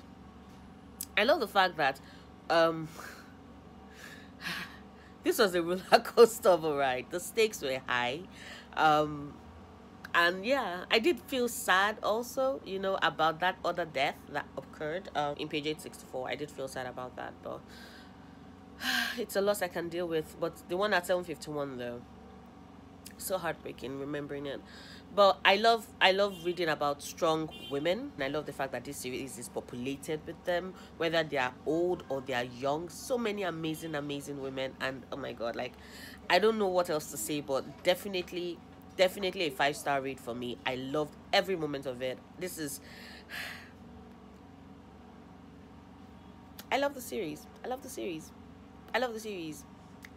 [SPEAKER 4] this was a roller coaster of a ride. The stakes were high. And yeah, I did feel sad also, you know, about that other death that occurred in page 864. I did feel sad about that, but it's a loss I can deal with. But the one at 751 though, so heartbreaking remembering it. But I love reading about strong women, and I love the fact that this series is populated with them, whether they are old or they are young. So many amazing women, and oh my god, like, I don't know what else to say, but definitely a 5-star read for me. I loved every moment of it. I love the series.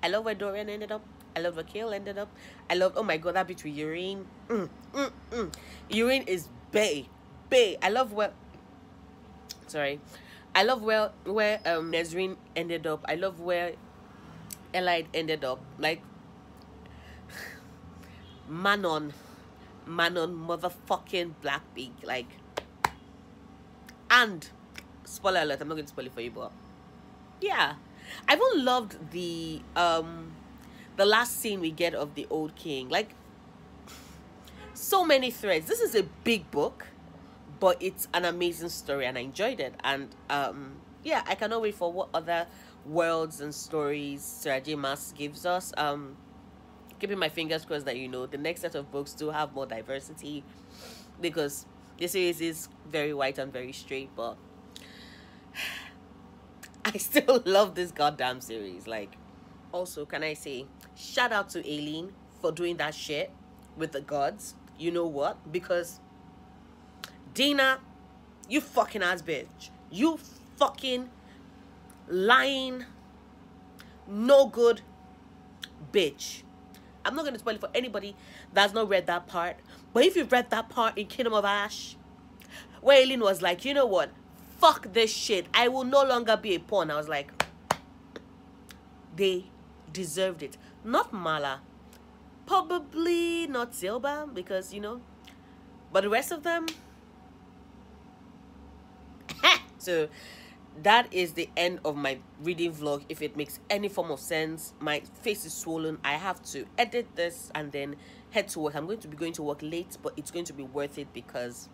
[SPEAKER 4] I love where Dorian ended up. I love where Kale ended up. I love, oh my god, that bit with Urine. Urine is bae. I love where Nezrine ended up. I love where Elide ended up. Like, Manon motherfucking Blackbeak. Like, and spoiler alert, I'm not going to spoil it for you, but yeah, I even loved the last scene we get of the Old King. Like, so many threads. This is a big book, but it's an amazing story and I enjoyed it. And yeah, I cannot wait for what other worlds and stories Sarah J. Maas gives us. Keeping my fingers crossed that, you know, the next set of books do have more diversity, because the series is very white and very straight, but I still love this goddamn series. Like, also, can I say shout out to Aileen for doing that shit with the gods? You know what? Because Dina, you fucking ass bitch, you fucking lying, no good bitch. I'm not going to spoil it for anybody that's not read that part. But if you've read that part in Kingdom of Ash, where Eileen was like, you know what? Fuck this shit. I will no longer be a pawn. I was like, they deserved it. Not Mala. Probably not Zilba, because, you know. But the rest of them. So that is the end of my reading vlog. If it makes any form of sense, my face is swollen. I have to edit this and then head to work. I'm going to be going to work late, but it's going to be worth it because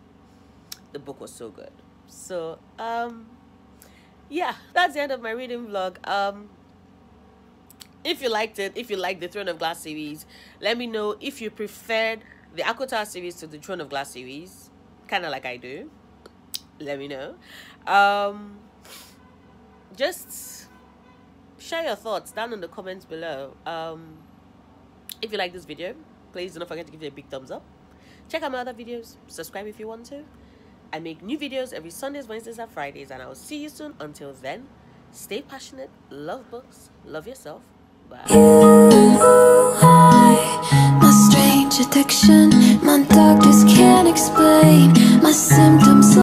[SPEAKER 4] the book was so good. So yeah, that's the end of my reading vlog. If you liked it, if you liked the Throne of Glass series, let me know. If you preferred the Akotar series to the Throne of Glass series, kind of like I do, let me know. Just share your thoughts down in the comments below. If you like this video, please do not forget to give it a big thumbs up. Check out my other videos. Subscribe if you want to. I make new videos every Sundays, Wednesdays, and Fridays, and I will see you soon. Until then, stay passionate, love books, love yourself. Bye.
[SPEAKER 1] My strange addiction, my doctors can't explain my symptoms.